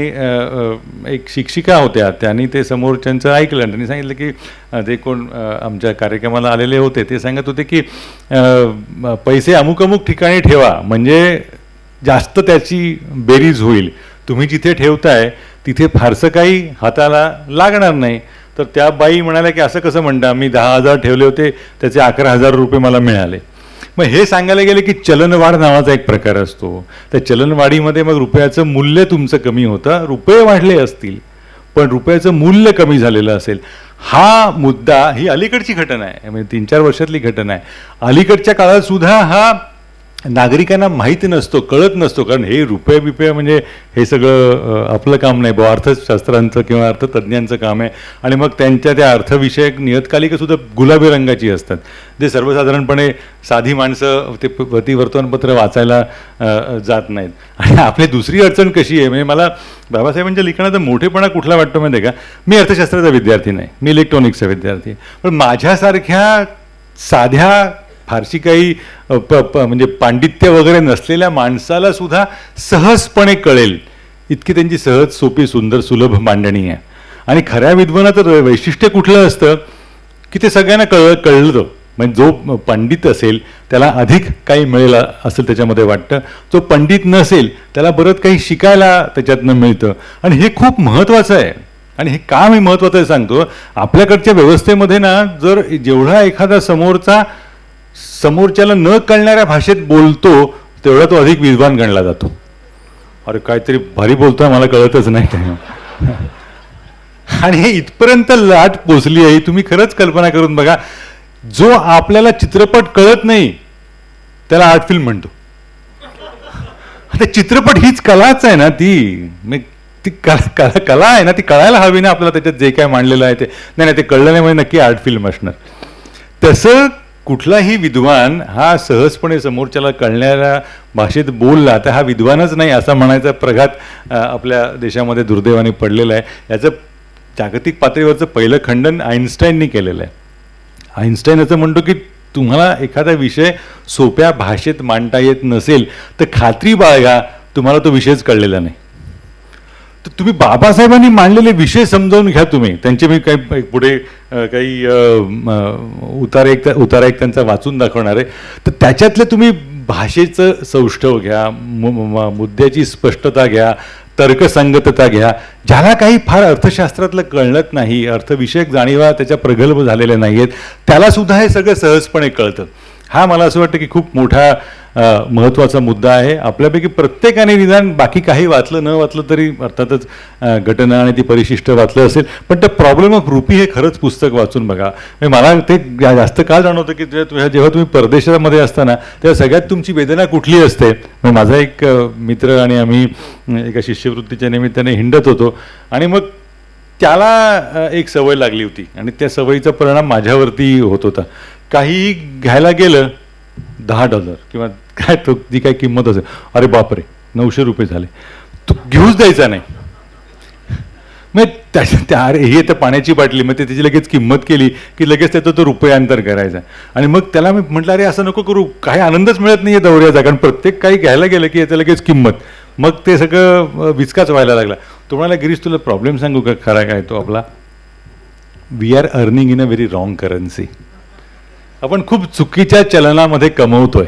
एक शिक्षिका होत्या, त्यांनी ते समोरच्यांचं ऐकलं. त्यांनी सांगितलं की जे कोण आमच्या कार्यक्रमाला आलेले होते ते सांगत होते की पैसे अमुक ठिकाणी ठेवा म्हणजे जास्त त्याची बेरीज होईल. तुम्ही जिथे ठेवताय तिथे फारसं काही हाताला लागणार नाही. तर त्या बाई म्हणाल्या की असं कसं म्हणता, मी 10,000 ठेवले होते, त्याचे 11,000 रुपये मला मिळाले. मग हे सांगायला गेले की चलनवाढ नावाचा एक प्रकार असतो. त्या चलनवाढीमध्ये मग रुपयाचं मूल्य तुमचं कमी होतं, रुपये वाढले असतील पण रुपयाचं मूल्य कमी झालेलं असेल. हा मुद्दा, ही अलीकडची घटना आहे, म्हणजे 3-4 वर्षातली घटना आहे. अलीकडच्या काळात सुद्धा हा नागरिकांना माहिती नसतो, कळत नसतो. कारण हे रुपये बिपये म्हणजे हे सगळं आपलं काम नाही, अर्थशास्त्रांचं किंवा अर्थतज्ज्ञांचं काम आहे. आणि मग त्यांच्या त्या अर्थविषयक नियतकालिकंसुद्धा गुलाबी रंगाची असतात, जे सर्वसाधारणपणे साधी माणसं ते प्रतिवर्तमानपत्र वाचायला जात नाहीत. आणि आपली दुसरी अडचण कशी आहे, म्हणजे मला बाबासाहेबांच्या लिखाणाचा मोठेपणा कुठला वाटतो माहिती आहे का, मी अर्थशास्त्राचा विद्यार्थी नाही, मी इलेक्ट्रॉनिक्सचा विद्यार्थी आहे. पण माझ्यासारख्या साध्या फारशी काही म्हणजे पांडित्य वगैरे नसलेल्या माणसाला सुद्धा सहजपणे कळेल इतकी त्यांची सहज, सोपी, सुंदर, सुलभ मांडणी आहे. आणि खऱ्या विद्वानाचं वैशिष्ट्य कुठलं असतं की ते सगळ्यांना कळलं. म्हणजे जो पंडित असेल त्याला अधिक काही मिळेल असं त्याच्यामध्ये वाटतं, जो पंडित नसेल त्याला बरंच काही शिकायला त्याच्यातनं मिळतं. आणि हे खूप महत्त्वाचं आहे. आणि हे का मी महत्त्वाचं आहे सांगतो, आपल्याकडच्या व्यवस्थेमध्ये ना, जर जेवढा एखादा समोरच्याला न कळणाऱ्या भाषेत बोलतो तेवढा तो अधिक विद्वान गणला जातो. अरे काहीतरी भारी बोलतोय, मला कळतच नाही काय. आणि हे इथपर्यंत लाट पोचली आहे, तुम्ही खरंच कल्पना करून बघा. जो आपल्याला चित्रपट कळत नाही त्याला आर्ट फिल्म म्हणतो. आता चित्रपट हीच कलाच आहे ना, ती कला आहे ना, ती कळायला हवी ना आपल्याला. त्याच्यात जे काय मांडलेलं आहे ते नाही, ते कळलं नाही म्हणजे नक्की आर्ट फिल्म असणार. तसं कुठलाही विद्वान हा सहजपणे समोरच्याला कळणाऱ्या भाषेत बोलला तर हा विद्वानच नाही असा म्हणायचा प्रघात आपल्या देशामध्ये दुर्दैवाने पडलेला आहे. याचं जागतिक पातळीवरचं पहिलं खंडन आईन्स्टाईननी केलेलं आहे. आईन्स्टाईन असं म्हणतो की तुम्हाला एखादा विषय सोप्या भाषेत मांडता येत नसेल तर खात्री बाळगा, तुम्हाला तो विषयच कळलेला नाही. तर तुम्ही बाबासाहेबांनी मांडलेले विषय समजावून घ्या. तुम्ही त्यांचे मी काही पुढे काही उतारा एक त्यांचा वाचून दाखवणार आहे. तर त्याच्यातले तुम्ही भाषेचं सौष्ठव घ्या, मुद्द्याची स्पष्टता घ्या, तर्कसंगतता घ्या. ज्याला काही फार अर्थशास्त्रातलं कळत नाही, अर्थविषयक जाणीवा त्याच्या प्रगल्भ झालेल्या नाही आहेत, त्यालासुद्धा हे सगळं सहजपणे कळतं. हा मला असं वाटतं की खूप मोठा महत्त्वाचा मुद्दा आहे. आपल्यापैकी प्रत्येकाने निदान बाकी काही वाचलं न वाचलं तरी अर्थातच घटना आणि ती परिशिष्ट वाचलं असेल, पण त्या प्रॉब्लेम ऑफ रुपी हे खरंच पुस्तक वाचून बघा. मला ते जास्त का जाणवतं की जेव्हा तुम्ही परदेशामध्ये असताना तेव्हा सगळ्यात तुमची वेदना कुठली असते. माझा एक मित्र आणि आम्ही एका शिष्यवृत्तीच्या निमित्ताने हिंडत होतो आणि मग त्याला एक सवय लागली होती आणि त्या सवयीचा परिणाम माझ्यावरती होत होता. काहीही घ्यायला गेलं $10 किंवा काय तो जी काय किंमत असेल, अरे बापरे 900 रुपये झाले, तू घेऊच द्यायचा नाही. मग त्या अरे हे तर पाण्याची बाटली, मग त्याची लगेच किंमत केली की लगेच त्याचं तो रुपयांतर करायचा. आणि मग त्याला मी म्हटलं अरे असं नको करू, काही आनंदच मिळत नाही आहे दौऱ्याचा, कारण प्रत्येक काही घ्यायला गेलं की याचं लगेच किंमत, मग ते सगळं विचकाच व्हायला लागला. तो म्हणाला गिरीश तुला प्रॉब्लेम सांगू का खरा काय तो आपला, we are earning in a very wrong currency. आपण खूप चुकीच्या चलनामध्ये कमवतोय.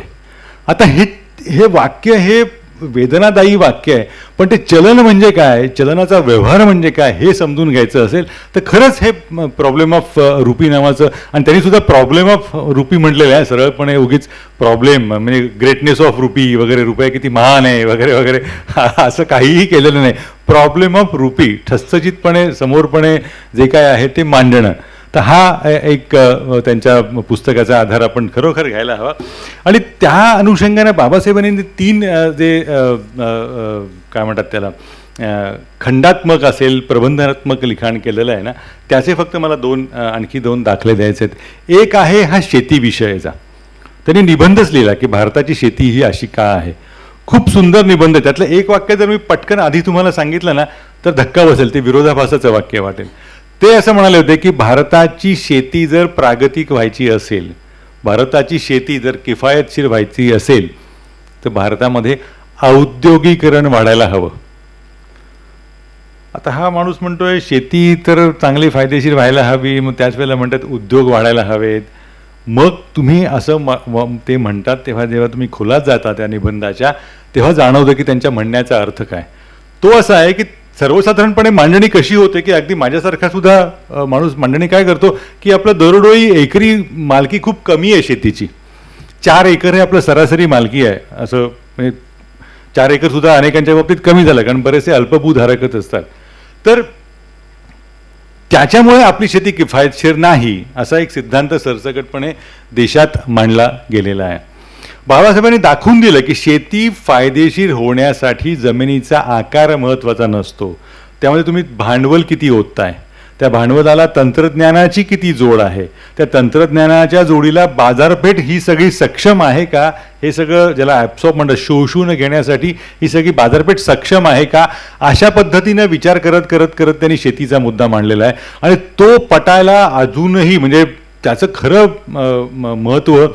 आता हे वाक्य हे वेदनादायी वाक्य आहे, पण ते चलन म्हणजे काय, चलनाचा व्यवहार म्हणजे काय हे समजून घ्यायचं असेल तर खरंच हे प्रॉब्लेम ऑफ रुपी नावाचं, आणि त्यांनी सुद्धा प्रॉब्लेम ऑफ रुपी म्हटलेलं आहे सरळपणे, उगीच प्रॉब्लेम म्हणजे ग्रेटनेस ऑफ रुपी वगैरे, रुपया किती महान आहे वगैरे वगैरे असं काहीही केलेलं नाही. प्रॉब्लेम ऑफ रुपी ठसठशीतपणे समोरपणे जे काय आहे ते मांडणं. तर हा एक त्यांच्या पुस्तकाचा आधार आपण खरोखर घ्यायला हवा. आणि त्या अनुषंगाने बाबासाहेबांनी 3 जे काय म्हणतात त्याला खंडात्मक असेल प्रबंधनात्मक लिखाण केलेलं आहे ना, त्याचे फक्त मला आणखी 2 दाखले द्यायचे आहेत. एक आहे हा शेतीविषयीचा, त्यांनी निबंधच लिहिला की भारताची शेती ही अशी का आहे. खूप सुंदर निबंध. त्यातलं एक वाक्य जर मी पटकन आधी तुम्हाला सांगितलं ना तर धक्का बसेल, ते विरोधाभासाचं वाक्य वाटेल. ते असं म्हणाले होते की भारताची शेती जर प्रागतिक व्हायची असेल, भारताची शेती जर किफायतशीर व्हायची असेल तर भारतामध्ये औद्योगिकरण वाढायला हवं. आता हा माणूस म्हणतोय शेती तर चांगली फायदेशीर व्हायला हवी, मग त्याच वेळेला म्हणतात उद्योग वाढायला हवेत. मग तुम्ही असं ते म्हणतात तेव्हा जेव्हा तुम्ही खोलात जाता त्या निबंधाच्या, तेव्हा जाणवतं की त्यांच्या म्हणण्याचा अर्थ काय. तो असा आहे की सर्वसाधारणपणे मांडणी कशी होते की अगदी माझ्यासारखा सुद्धा माणूस मांडणी काय करतो की आपलं दरडोई एकरी मालकी खूप कमी आहे शेतीची. 4 एकर हे आपलं सरासरी मालकी आहे. असं म्हणजे 4 एकर सुद्धा अनेकांच्या बाबतीत कमी झालं, कारण बरेचसे अल्पभूधारकच असतात. तर त्याच्यामुळे आपली शेती किफायतशीर नाही असा एक सिद्धांत सरसकटपणे देशात मांडला गेलेला आहे. बाबासाहेबांनी दाखवून दिलं की शेती फायदेशीर होण्यासाठी जमिनीचा आकार महत्त्वाचा नसतो. त्यामध्ये तुम्ही भांडवल किती ओतताय, त्या भांडवलाला तंत्रज्ञानाची किती जोड आहे, त्या तंत्रज्ञानाच्या जोडीला बाजारपेठ ही सगळी सक्षम आहे का, हे सगळं ज्याला ॲब्सॉर्ब म्हणतात शोषून घेण्यासाठी ही सगळी बाजारपेठ सक्षम आहे का, अशा पद्धतीनं विचार करत करत करत त्यांनी शेतीचा मुद्दा मांडलेला आहे. आणि तो पटायला अजूनही म्हणजे त्याचं खरं महत्त्व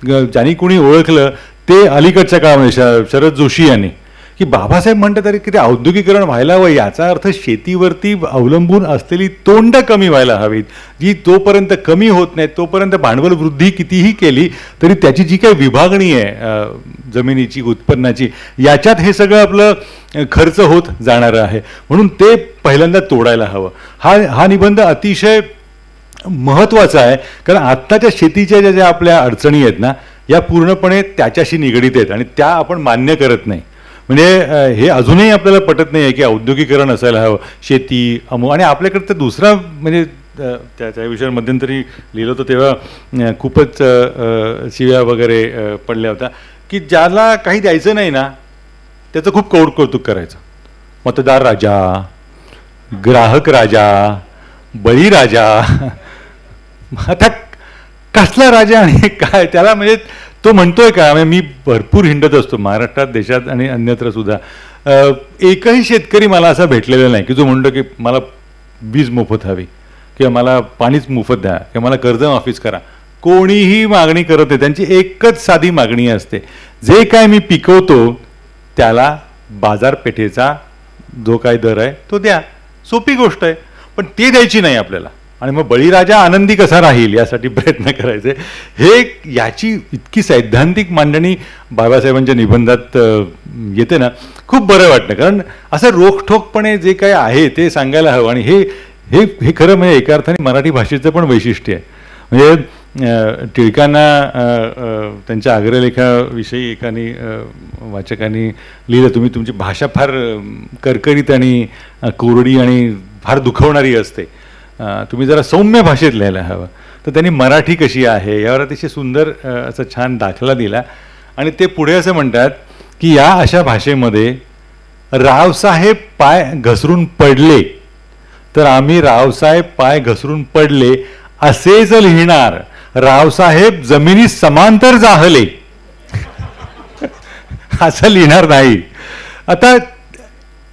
ज्यांनी कोणी ओळखलं ते अलीकडच्या काळामध्ये शरद जोशी यांनी, की बाबासाहेब म्हणतात तरी की ते औद्योगिकरण व्हायला हवं, याचा अर्थ शेतीवरती अवलंबून असलेली तोंड कमी व्हायला हवीत, जी तोपर्यंत कमी होत नाहीत तोपर्यंत भांडवल वृद्धी कितीही केली तरी त्याची जी काही विभागणी आहे जमिनीची उत्पन्नाची, याच्यात हे सगळं आपलं खर्च होत जाणारं आहे. म्हणून ते पहिल्यांदा तोडायला हवं. हा निबंध अतिशय महत्त्वाचा आहे, कारण आत्ताच्या शेतीच्या ज्या आपल्या अडचणी आहेत ना, या पूर्णपणे त्याच्याशी निगडीत आहेत आणि त्या आपण मान्य करत नाही. म्हणजे हे अजूनही आपल्याला पटत नाही आहे की औद्योगिकरण असायला हवं, शेती आणि आपल्याकडे तर दुसरा म्हणजे त्या विषयावर मध्यंतरी लिहिलं होतं तेव्हा खूपच शिव्या वगैरे पडल्या होत्या की ज्याला काही द्यायचं नाही ना त्याचं खूप कौतुक करायचं. मतदार राजा, ग्राहक राजा, बळीराजा. आता कसला राजा आणि काय त्याला, म्हणजे तो म्हणतोय का, म्हणजे मी भरपूर हिंडत असतो महाराष्ट्रात, देशात आणि अन्यत्र सुद्धा. एकही शेतकरी मला असा भेटलेला नाही की जो म्हणतो की मला वीज मोफत हवी किंवा मला पाणीच मोफत द्या किंवा मला कर्जमाफीच करा. कोणीही मागणी करत नाही. त्यांची एकच साधी मागणी असते, जे काय मी पिकवतो त्याला बाजारपेठेचा जो काय दर आहे तो द्या. सोपी गोष्ट आहे, पण ते द्यायची नाही आपल्याला. आणि मग बळीराजा आनंदी कसा राहील यासाठी प्रयत्न करायचे. हे याची इतकी सैद्धांतिक मांडणी बाबासाहेबांच्या निबंधात येते ना, खूप बरं वाटतं. कारण असं रोखठोकपणे जे काही आहे ते सांगायला हवं. आणि हे हे हे खरं म्हणजे एका अर्थाने मराठी भाषेचं पण वैशिष्ट्य आहे. म्हणजे टिळकांना त्यांच्या अग्रलेखाविषयी एकाने वाचकांनी लिहिलं, तुम्ही तुमची भाषा फार करकरीत आणि कोरडी आणि फार दुखवणारी असते, तुम्ही जरा सौम्य भाषेत लिहायला हवं. तर त्यांनी मराठी कशी आहे यावर अतिशय सुंदर असा छान दाखला दिला. आणि ते पुढे असं म्हणतात की या अशा भाषेमध्ये रावसाहेब पाय घसरून पडले तर आम्ही रावसाहेब पाय घसरून पडले असेच लिहिणार, रावसाहेब जमिनी समांतर जाहले असं लिहिणार नाही. आता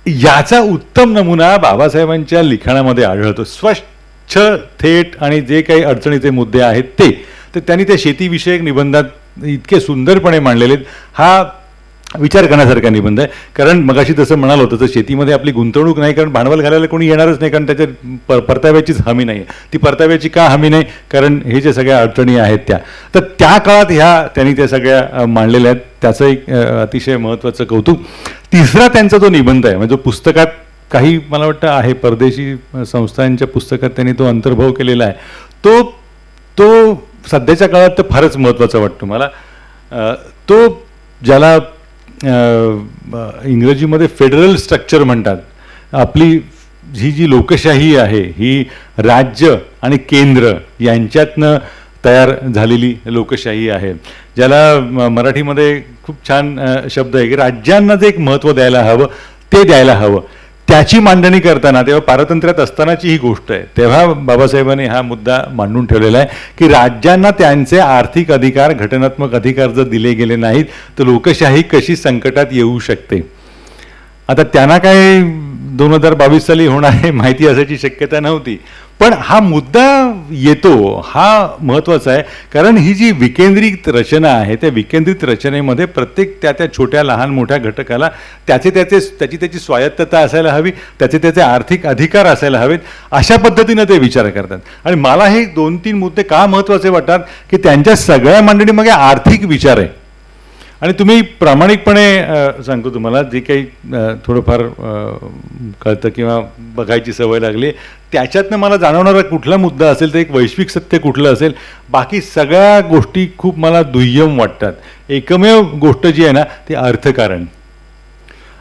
याचा उत्तम नमुना बाबासाहेबांच्या लिखाणामध्ये आढळतो. स्वच्छ, थेट आणि जे काही अडचणीचे मुद्दे आहेत ते, तर त्यांनी त्या शेतीविषयक निबंधात इतके सुंदरपणे मांडलेले. हा विचार करण्यासारखा निबंध आहे. कारण मगाशी तसं म्हणालो होतं, तर शेतीमध्ये आपली गुंतवणूक नाही, कारण भांडवल घालायला कोणी येणारच नाही, कारण त्याच्या परताव्याचीच हमी नाही. ती परताव्याची का हमी नाही, कारण हे जे सगळ्या अडचणी आहेत त्या, तर त्या काळात त्यांनी त्या सगळ्या मांडलेल्या आहेत. त्याचं एक अतिशय महत्त्वाचं कौतुक. तिसरा त्यांचा जो निबंध आहे, म्हणजे जो पुस्तकात काही मला वाटतं आहे, परदेशी संस्थांच्या पुस्तकात त्यांनी तो अंतर्भाव केलेला आहे, तो सध्याच्या काळात तर फारच महत्त्वाचा वाटतो मला. तो ज्याला इंग्रजीमध्ये फेडरल स्ट्रक्चर म्हणतात. आपली ही जी लोकशाही आहे ही राज्य आणि केंद्र यांच्यातनं तयार झालेली लोकशाही आहे, ज्याला मराठीमध्ये खूप छान शब्द आहे की राज्यांना जे एक महत्त्व द्यायला हवं ते द्यायला हवं. त्याची मांडणी करताना तेव्हा पारतंत्र्यात असतानाची ही गोष्ट आहे, तेव्हा बाबासाहेबांनी हा मुद्दा मांडून ठेवलेला आहे की राज्यांना त्यांचे आर्थिक अधिकार, घटनात्मक अधिकार जर दिले गेले नाहीत तर लोकशाही कशी संकटात येऊ शकते. आता त्यांना काय 2022 साली होणार आहे माहिती असायची शक्यता नव्हती, पण हा मुद्दा येतो, हा महत्त्वाचा आहे. कारण ही जी विकेंद्रित रचना आहे, त्या विकेंद्रित रचनेमध्ये प्रत्येक त्या छोट्या लहान मोठ्या घटकाला त्याची स्वायत्तता असायला हवी, त्याचे आर्थिक अधिकार असायला हवेत, अशा पद्धतीनं ते विचार करतात. आणि मला हे 2-3 मुद्दे का महत्त्वाचे वाटतात की त्यांच्या सगळ्या मांडणीमागे आर्थिक विचार आहे. आणि तुम्ही प्रामाणिकपणे सांगतो तुम्हाला जे काही थोडंफार कळतं किंवा बघायची सवय लागली, त्याच्यातनं मला जाणवणारा कुठला मुद्दा असेल तर एक वैश्विक सत्य कुठलं असेल, बाकी सगळ्या गोष्टी खूप मला दुय्यम वाटतात. एकमेव गोष्ट जी आहे ना ती अर्थकारण.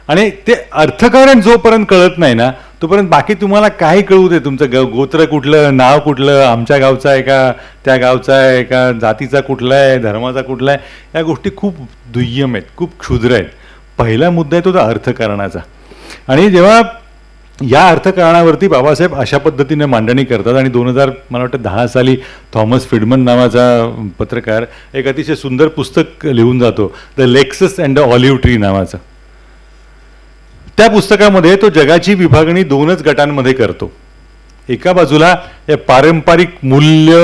आणि ते अर्थकारण जोपर्यंत कळत नाही ना तोपर्यंत बाकी तुम्हाला काही कळू दे, तुमचं गोत्र कुठलं, नाव कुठलं, आमच्या गावचं आहे का, त्या गावचा आहे का, जातीचा कुठला आहे, धर्माचा कुठला आहे, या गोष्टी खूप दुय्यम आहेत, खूप क्षुद्र आहेत. पहिला मुद्दा आहे तो अर्थकारणाचा. आणि जेव्हा या अर्थकारणावरती बाबासाहेब अशा पद्धतीने मांडणी करतात आणि 2000 मला वाटतं 10 साली थॉमस फ्रिडमन नावाचा पत्रकार एक अतिशय सुंदर पुस्तक लिहून जातो, the Lexus and the olive tree नावाचं. त्या पुस्तकामध्ये तो जगाची विभागणी 2च गटांमध्ये करतो. एका बाजूला हे पारंपरिक मूल्य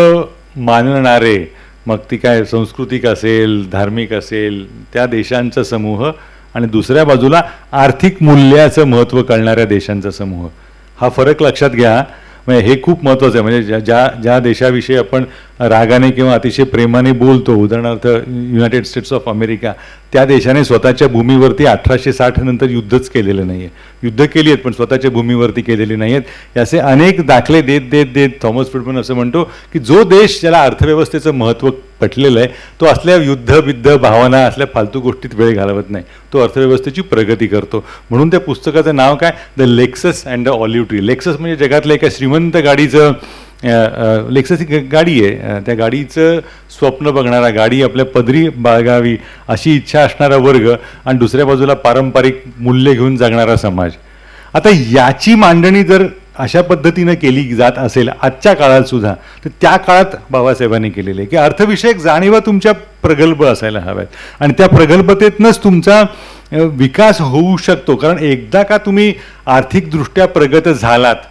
मानणारे, मग ती काय सांस्कृतिक असेल, धार्मिक असेल, त्या देशांचा समूह, आणि दुसऱ्या बाजूला आर्थिक मूल्याचं महत्त्व कळणाऱ्या देशांचा समूह. हा फरक लक्षात घ्या, म्हणजे हे खूप महत्त्वाचं आहे. म्हणजे ज्या देशाविषयी आपण रागाने किंवा अतिशय प्रेमाने बोलतो, उदाहरणार्थ युनायटेड स्टेट्स ऑफ अमेरिका, त्या देशाने स्वतःच्या भूमीवरती 1860 नंतर युद्धच केलेलं नाही आहे. युद्ध केली आहेत पण स्वतःच्या भूमीवरती केलेली नाही आहेत. याचे अनेक दाखले देत देत देत थॉमस फ्रिडमन असं म्हणतो की जो देश ज्याला अर्थव्यवस्थेचं महत्त्व पटलेलं आहे तो असल्या युद्ध भावना असल्या फालतू गोष्टीत वेळ घालवत नाही, तो अर्थव्यवस्थेची प्रगती करतो. म्हणून त्या पुस्तकाचं नाव काय, the Lexus and the olive tree. Lexus म्हणजे जगातल्या एका श्रीमंत गाडीचं, लेक्सस ही गाडी आहे, त्या गाडीचं स्वप्न बघणारा, गाडी आपल्या पदरी बाळगावी अशी इच्छा असणारा वर्ग, आणि दुसऱ्या बाजूला पारंपरिक मूल्य घेऊन जगणारा समाज. आता याची मांडणी जर अशा पद्धतीनं केली जात असेल आजच्या काळात सुद्धा, तर त्या काळात बाबासाहेबांनी केलेले आहे की अर्थविषयक जाणीवा तुमच्या प्रगल्भ असायला हव्यात, आणि त्या प्रगल्भतेतनंच तुमचा विकास होऊ शकतो. कारण एकदा का तुम्ही आर्थिकदृष्ट्या प्रगत झालात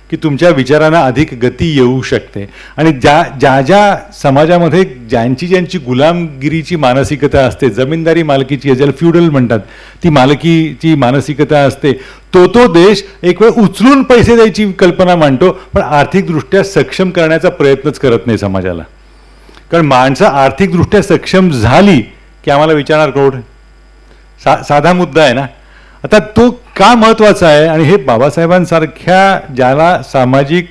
की तुमच्या विचारांना अधिक गती येऊ शकते. आणि ज्या समाजामध्ये ज्यांची गुलामगिरीची मानसिकता असते, जमीनदारी मालकीची, ज्याला फ्युडल म्हणतात, ती मालकीची मानसिकता असते, तो देश एक वेळ उचलून पैसे द्यायची कल्पना मांडतो, पण आर्थिकदृष्ट्या सक्षम करण्याचा प्रयत्नच करत नाही समाजाला. कारण माणसं आर्थिकदृष्ट्या सक्षम झाली की आम्हाला विचारणार कोण, साधा मुद्दा आहे ना. आता तो का महत्त्वाचा आहे, आणि हे बाबासाहेबांसारख्या ज्याला सामाजिक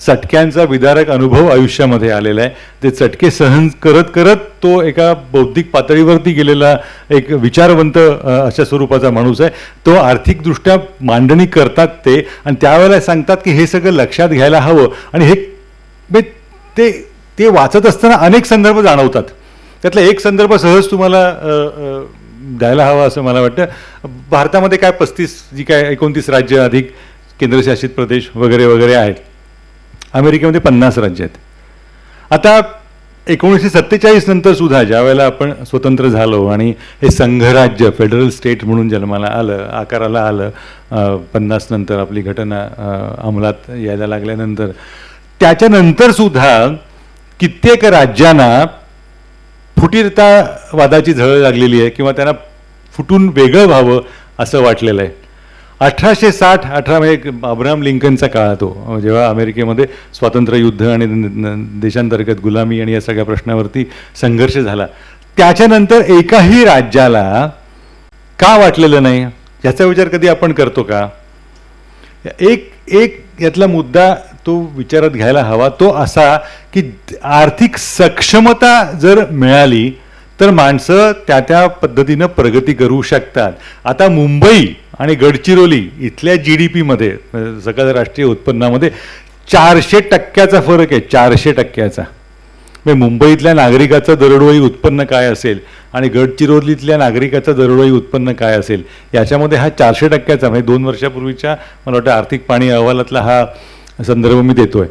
चटक्यांचा विदारक अनुभव आयुष्यामध्ये आलेला आहे, ते चटके सहन करत करत तो एका बौद्धिक पातळीवरती गेलेला एक विचारवंत अशा स्वरूपाचा माणूस आहे. तो आर्थिकदृष्ट्या मांडणी करतात ते, आणि त्यावेळेला सांगतात की हे सगळं लक्षात घ्यायला हवं. आणि हे ते वाचत असताना अनेक संदर्भ जाणवतात. त्यातला एक संदर्भ सहज तुम्हाला द्यायला हवा असं मला वाटतं. भारतामध्ये काय 29 राज्य अधिक केंद्रशासित प्रदेश वगैरे वगैरे आहेत. अमेरिकेमध्ये 50 राज्य आहेत. आता 1947 नंतर सुद्धा ज्या वेळेला आपण स्वतंत्र झालो आणि हे संघराज्य फेडरल स्टेट म्हणून जन्माला आलं, आकाराला आलं, 50 नंतर आपली घटना अंमलात यायला लागल्यानंतर, त्याच्यानंतर सुद्धा कित्येक राज्यांना फुटीरतावादाची झळ लागलेली आहे किंवा त्यांना फुटून वेगळं व्हावं असं वाटलेलं आहे. 1860 म्हणजे अब्राहम लिंकनचा काळ, तो जेव्हा अमेरिकेमध्ये स्वातंत्र्य युद्ध आणि देशांतर्गत गुलामी आणि या सगळ्या प्रश्नावरती संघर्ष झाला, त्याच्यानंतर एकाही राज्याला का वाटलेलं नाही याचा विचार कधी आपण करतो का? एक यातला मुद्दा तो विचारात घ्यायला हवा, तो असा की आर्थिक सक्षमता जर मिळाली तर माणसं त्या पद्धतीनं प्रगती करू शकतात. आता मुंबई आणि गडचिरोली इथल्या GDP-मध्ये, सकल राष्ट्रीय उत्पन्नामध्ये 400% फरक आहे. 400%. म्हणजे मुंबईतल्या नागरिकाचं दरडोई उत्पन्न काय असेल आणि गडचिरोलीतल्या नागरिकाचं दरडोई उत्पन्न काय असेल, याच्यामध्ये हा 400%, म्हणजे 2 वर्षापूर्वीच्या मला वाटतं आर्थिक पाणी अहवालातला हा संदर्भ मी देतोय.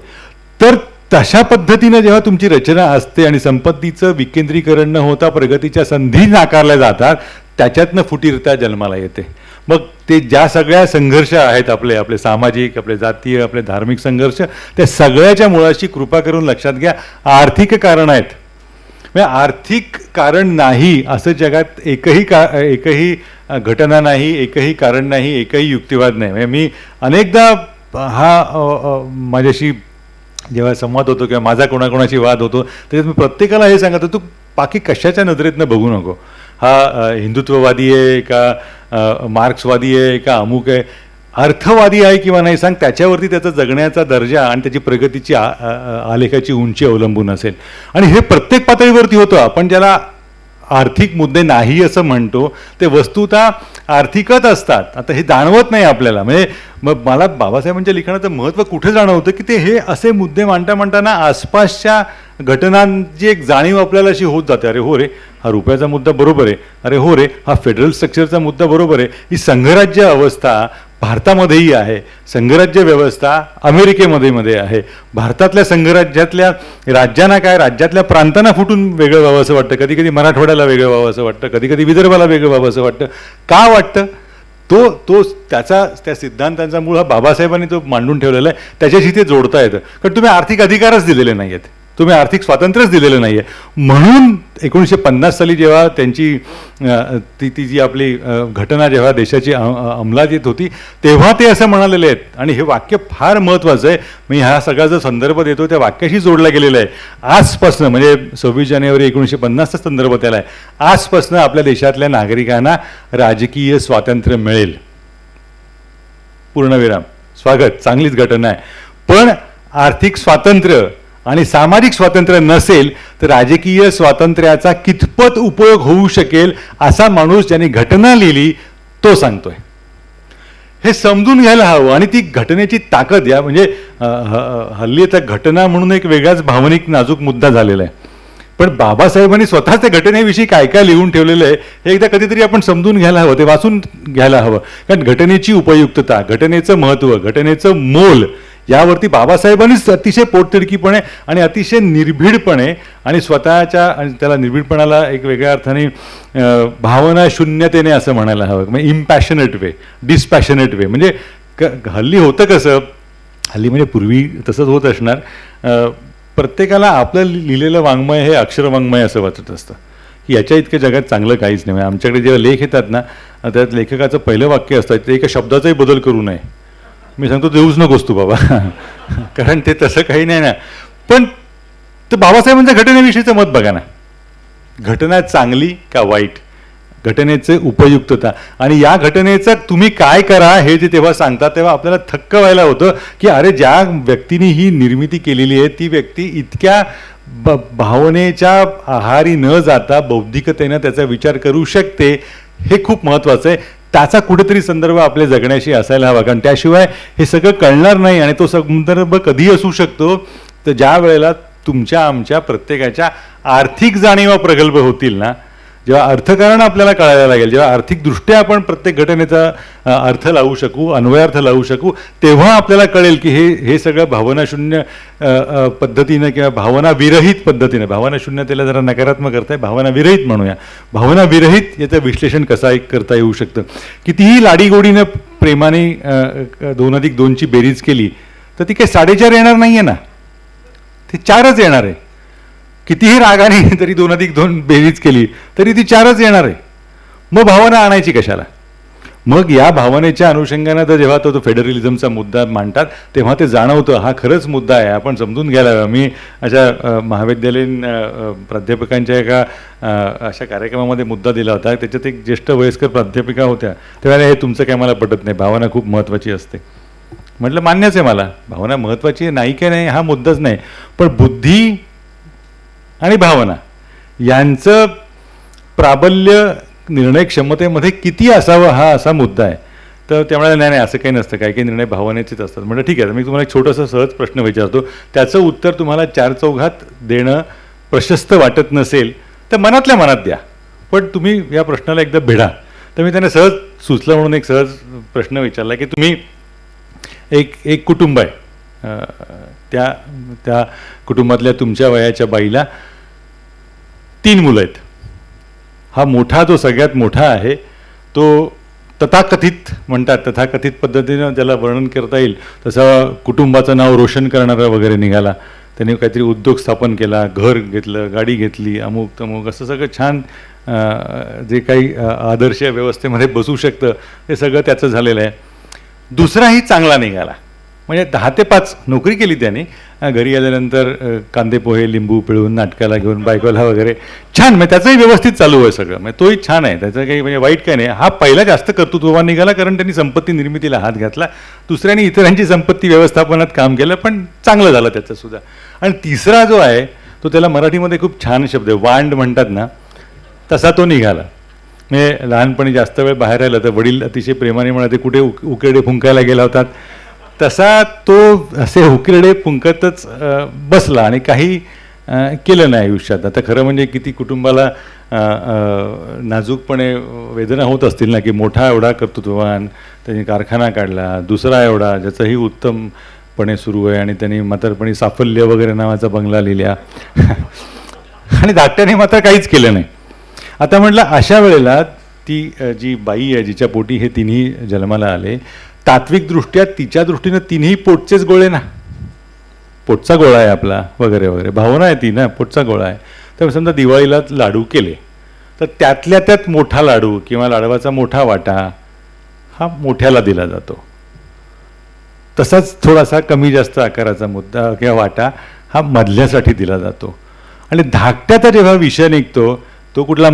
तर तशा पद्धतीनं जेव्हा तुमची रचना असते आणि संपत्तीचं विकेंद्रीकरण न होता प्रगतीच्या संधी नाकारल्या जातात, त्याच्यातनं फुटीरता जन्माला येते. मग ते ज्या सगळ्या संघर्ष आहेत आपले सामाजिक, आपले जातीय, आपले धार्मिक संघर्ष, त्या सगळ्याच्या मुळाशी कृपा करून लक्षात घ्या आर्थिक कारण आहेत. म्हणजे आर्थिक कारण नाही असं जगात एकही घटना नाही, एकही कारण नाही, एकही युक्तिवाद नाही. म्हणजे मी अनेकदा हा माझ्याशी जेव्हा संवाद होतो किंवा माझा कोणाकोणाशी वाद होतो, त्याच्यात मी प्रत्येकाला हे सांगतो, तू बाकी कशाच्या नजरेतनं बघू नको. हा हिंदुत्ववादी आहे का मार्क्सवादी आहे का अमुक आहे, अर्थवादी आहे किंवा नाही सांग, त्याच्यावरती त्याचा जगण्याचा दर्जा आणि त्याची प्रगतीची आलेखाची उंची अवलंबून असेल. आणि हे प्रत्येक पातळीवरती होतं. आपण ज्याला आर्थिक मुद्दे नाही असं म्हणतो ते वस्तुतः आर्थिकच असतात. आता हे जाणवत नाही आपल्याला. म्हणजे मग मला बाबासाहेबांच्या लिखाणाचं महत्त्व कुठे जाणवतं की ते हे असे मुद्दे म्हणताना आसपासच्या घटनांची एक जाणीव आपल्याला अशी होत जाते. अरे हो रे, हा रुपयाचा मुद्दा बरोबर आहे. अरे हो रे, हा फेडरल स्ट्रक्चरचा मुद्दा बरोबर आहे. ही संघराज्य अवस्था भारतामध्येही आहे, संघराज्य व्यवस्था अमेरिकेमध्ये आहे. भारतातल्या संघराज्यातल्या राज्यांना काय, राज्यातल्या प्रांतांना फुटून वेगळं व्हावं असं वाटतं, कधी कधी मराठवाड्याला वेगळं व्हावं असं वाटतं, कधी कधी विदर्भाला वेगळं व्हावं असं वाटतं. का वाटतं? त्या सिद्धांतांचा मूळ हा बाबासाहेबांनी तो मांडून ठेवलेला आहे. त्याच्याशी ते जोडता येतं. कारण तुम्ही आर्थिक अधिकारच दिलेले नाही आहेत, तुम्ही आर्थिक स्वातंत्र्यच दिलेलं नाही आहे. म्हणून 1950 साली जेव्हा त्यांची ती जी आपली घटना जेव्हा देशाची अंमलात येत होती तेव्हा ते असं म्हणालेले आहेत. आणि हे वाक्य फार महत्त्वाचं आहे. मी हा सगळा जो संदर्भ देतो त्या वाक्याशी जोडला गेलेला आहे. आजपासनं म्हणजे 26 जानेवारी 1950चा संदर्भ त्याला आहे. आजपासनं आपल्या देशातल्या नागरिकांना राजकीय स्वातंत्र्य मिळेल. पूर्णविराम. स्वागत, चांगलीच घटना आहे. पण आर्थिक स्वातंत्र्य आणि सामाजिक स्वातंत्र्य नसेल तर राजकीय स्वातंत्र्याचा कितपत उपयोग होऊ शकेल असा माणूस ज्याने घटना लिहिली तो सांगतोय. हे समजून घ्यायला हवं. आणि ती घटनेची ताकद या म्हणजे हल्ली आता घटना म्हणून एक वेगळाच भावनिक नाजूक मुद्दा झालेला आहे. पण बाबासाहेबांनी स्वतःच त्या घटनेविषयी काय काय लिहून ठेवलेलं आहे हे एकदा कधीतरी आपण समजून घ्यायला हवं, ते वाचून घ्यायला हवं. कारण घटनेची उपयुक्तता, घटनेचं महत्त्व, घटनेचं मोल यावरती बाबासाहेबांनीच अतिशय पोटतिडकीपणे आणि अतिशय निर्भीडपणे आणि स्वतःच्या, आणि त्याला निर्भीडपणाला एक वेगळ्या अर्थाने भावना शून्यतेने असं म्हणायला हवं. म्हणजे इम्पॅशनेट वे, डिस्पॅशनेट वे. म्हणजे हल्ली होतं कसं, हल्ली म्हणजे पूर्वी तसंच होत असणार, प्रत्येकाला आपलं लिहिलेलं वाङ्मय हे अक्षरवाङ्मय असं वाटत असतं की याच्या इतकं जगात चांगलं काहीच नाही. आमच्याकडे जेव्हा लेख येतात ना त्यात लेखकाचं पहिलं वाक्य असतं ते एका शब्दाचाही बदल करू नये. मी सांगतो देऊच नकोस तू बाबा कारण ते तसं काही नाही ना. पण तर बाबासाहेबांच्या घटनेविषयीचं मत बघा ना. घटना चांगली का वाईट, घटनेचे उपयुक्तता आणि या घटनेचं तुम्ही काय करा हे जे तेव्हा सांगतात तेव्हा आपल्याला थक्क व्हायला होतं की अरे ज्या व्यक्तीने ही निर्मिती केलेली आहे ती व्यक्ती इतक्या भावनेच्या आहारी न जाता बौद्धिकतेनं त्याचा विचार करू शकते. हे खूप महत्त्वाचं आहे. त्याचा कुठेतरी संदर्भ आपल्या जगण्याशी असायला हवा. कारण त्याशिवाय हे सगळं कळणार नाही. आणि तो संदर्भ कधी असू शकतो तर ज्या वेळेला तुमच्या आमच्या प्रत्येकाच्या आर्थिक जाणीवा प्रगल्भ होतील ना, जेव्हा अर्थकारण आपल्याला कळायला लागेल, जेव्हा आर्थिकदृष्ट्या आपण प्रत्येक घटनेचा अर्थ लावू शकू, अन्वयार्थ लावू शकू, तेव्हा आपल्याला कळेल की हे सगळं भावनाशून्य पद्धतीनं किंवा भावनाविरहित पद्धतीनं, भावनाशून्यतेला जरा नकारात्मक करताय, भावनाविरहित म्हणूया, भावनाविरहित याचं विश्लेषण कसं करता येऊ शकतं. कितीही लाडीगोडीनं प्रेमाने 2+2ची बेरीज केली तर ती काही 4.5 येणार नाही आहे ना, ते 4च येणार आहे. कितीही रागाने तरी 2+2 बेरीज केली तरी ती 4च येणार आहे. मग भावना आणायची कशाला? मग या भावनेच्या अनुषंगानं तर जेव्हा तो फेडरलिझमचा मुद्दा मांडतात तेव्हा ते जाणवतं हा खरंच मुद्दा आहे, आपण समजून घ्यायला हवा. मी अशा महाविद्यालयीन प्राध्यापकांच्या एका अशा कार्यक्रमामध्ये मुद्दा दिला होता. त्याच्यात एक ज्येष्ठ वयस्कर प्राध्यापिका होत्या. त्यावेळेला हे तुमचं काय मला पटत नाही, भावना खूप महत्त्वाची असते. म्हटलं मान्यच आहे मला, भावना महत्त्वाची आहे नाही की नाही हा मुद्दाच नाही, पण बुद्धी आणि भावना यांचं प्राबल्य निर्णय क्षमतेमध्ये किती असावं हा असा मुद्दा आहे. तर त्यामुळे नाही असं काही नसतं, काही काही निर्णय भावनेचेच असतात. म्हणजे ठीक आहे, मी तुम्हाला एक छोटंसं सहज प्रश्न विचारतो, त्याचं उत्तर तुम्हाला 4 चौघात देणं प्रशस्त वाटत नसेल तर मनातल्या मनात द्या, पण तुम्ही या प्रश्नाला एकदा भिडा. तर मी त्यांना सहज सुचलं म्हणून एक सहज प्रश्न विचारला की तुम्ही एक कुटुंब आहे, त्या कुटुंबातल्या तुमच्या वयाच्या बाईला 3 मुलं आहेत. हा मोठा जो सगळ्यात मोठा आहे तो तथाकथित म्हणतात, तथाकथित पद्धतीनं ज्याला वर्णन करता येईल तसं कुटुंबाचं नाव रोशन करणारा वगैरे निघाला. त्याने काहीतरी उद्योग स्थापन केला, घर घेतलं, गाडी घेतली, अमुक तमुक असं सगळं छान जे काही आदर्श व्यवस्थेमध्ये बसू शकतं ते सगळं त्याचं झालेलं आहे. दुसराही चांगला निघाला, म्हणजे 10 ते 5 नोकरी केली त्याने. घरी आल्यानंतर कांदे पोहे लिंबू पिळून नाटकाला घेऊन बायकोला वगैरे छान, म्हणजे त्याचंही व्यवस्थित चालू आहे सगळं, म्हणजे तोही छान आहे, त्याचं काही म्हणजे वाईट काही नाही. हा पहिला जास्त कर्तृत्ववान निघाला कारण त्यांनी संपत्ती निर्मितीला हात घातला, दुसऱ्याने इतरांची संपत्ती व्यवस्थापनात काम केलं, पण चांगलं झालं त्याचंसुद्धा. आणि तिसरा जो आहे तो, त्याला मराठीमध्ये खूप छान शब्द आहे, वांड म्हणतात ना, तसा तो निघाला. म्हणजे लहानपणी जास्त वेळ बाहेर राहिला तर वडील अतिशय प्रेमाने म्हणाले, कुठे उकिरडे फुंकायला गेला होतात, तसा तो असे उकिरडे फुंकतच बसला आणि काही केलं नाही आयुष्यात. आता खरं म्हणजे किती कुटुंबाला नाजूकपणे वेदना होत असतील ना, की मोठा एवढा कर्तृत्ववान त्यांनी कारखाना काढला, दुसरा एवढा ज्याचंही उत्तमपणे सुरू आहे आणि त्यांनी म्हातारपणी साफल्य वगैरे नावाचा बंगला लिहिल्या आणि धाकट्याने मात्र काहीच केलं नाही. आता म्हटलं अशा वेळेला ती जी बाई आहे जिच्या पोटी हे तिन्ही जन्माला आले, तात्विकदृष्ट्या तिच्या दृष्टीनं तिन्ही पोटचेच गोळे ना, पोटचा गोळा आहे आपला वगैरे वगैरे, भावना आहे ती ना, पोटचा गोळा आहे. तर समजा दिवाळीला लाडू केले तर त्यातल्या त्यात मोठा लाडू किंवा लाडवाचा मोठा वाटा हा मोठ्याला दिला जातो, तसाच थोडासा कमी जास्त आकाराचा मुद्दा किंवा वाटा हा मधल्यासाठी दिला जातो. आणि धाकट्याचा जेव्हा विषय निघतो तो कुठला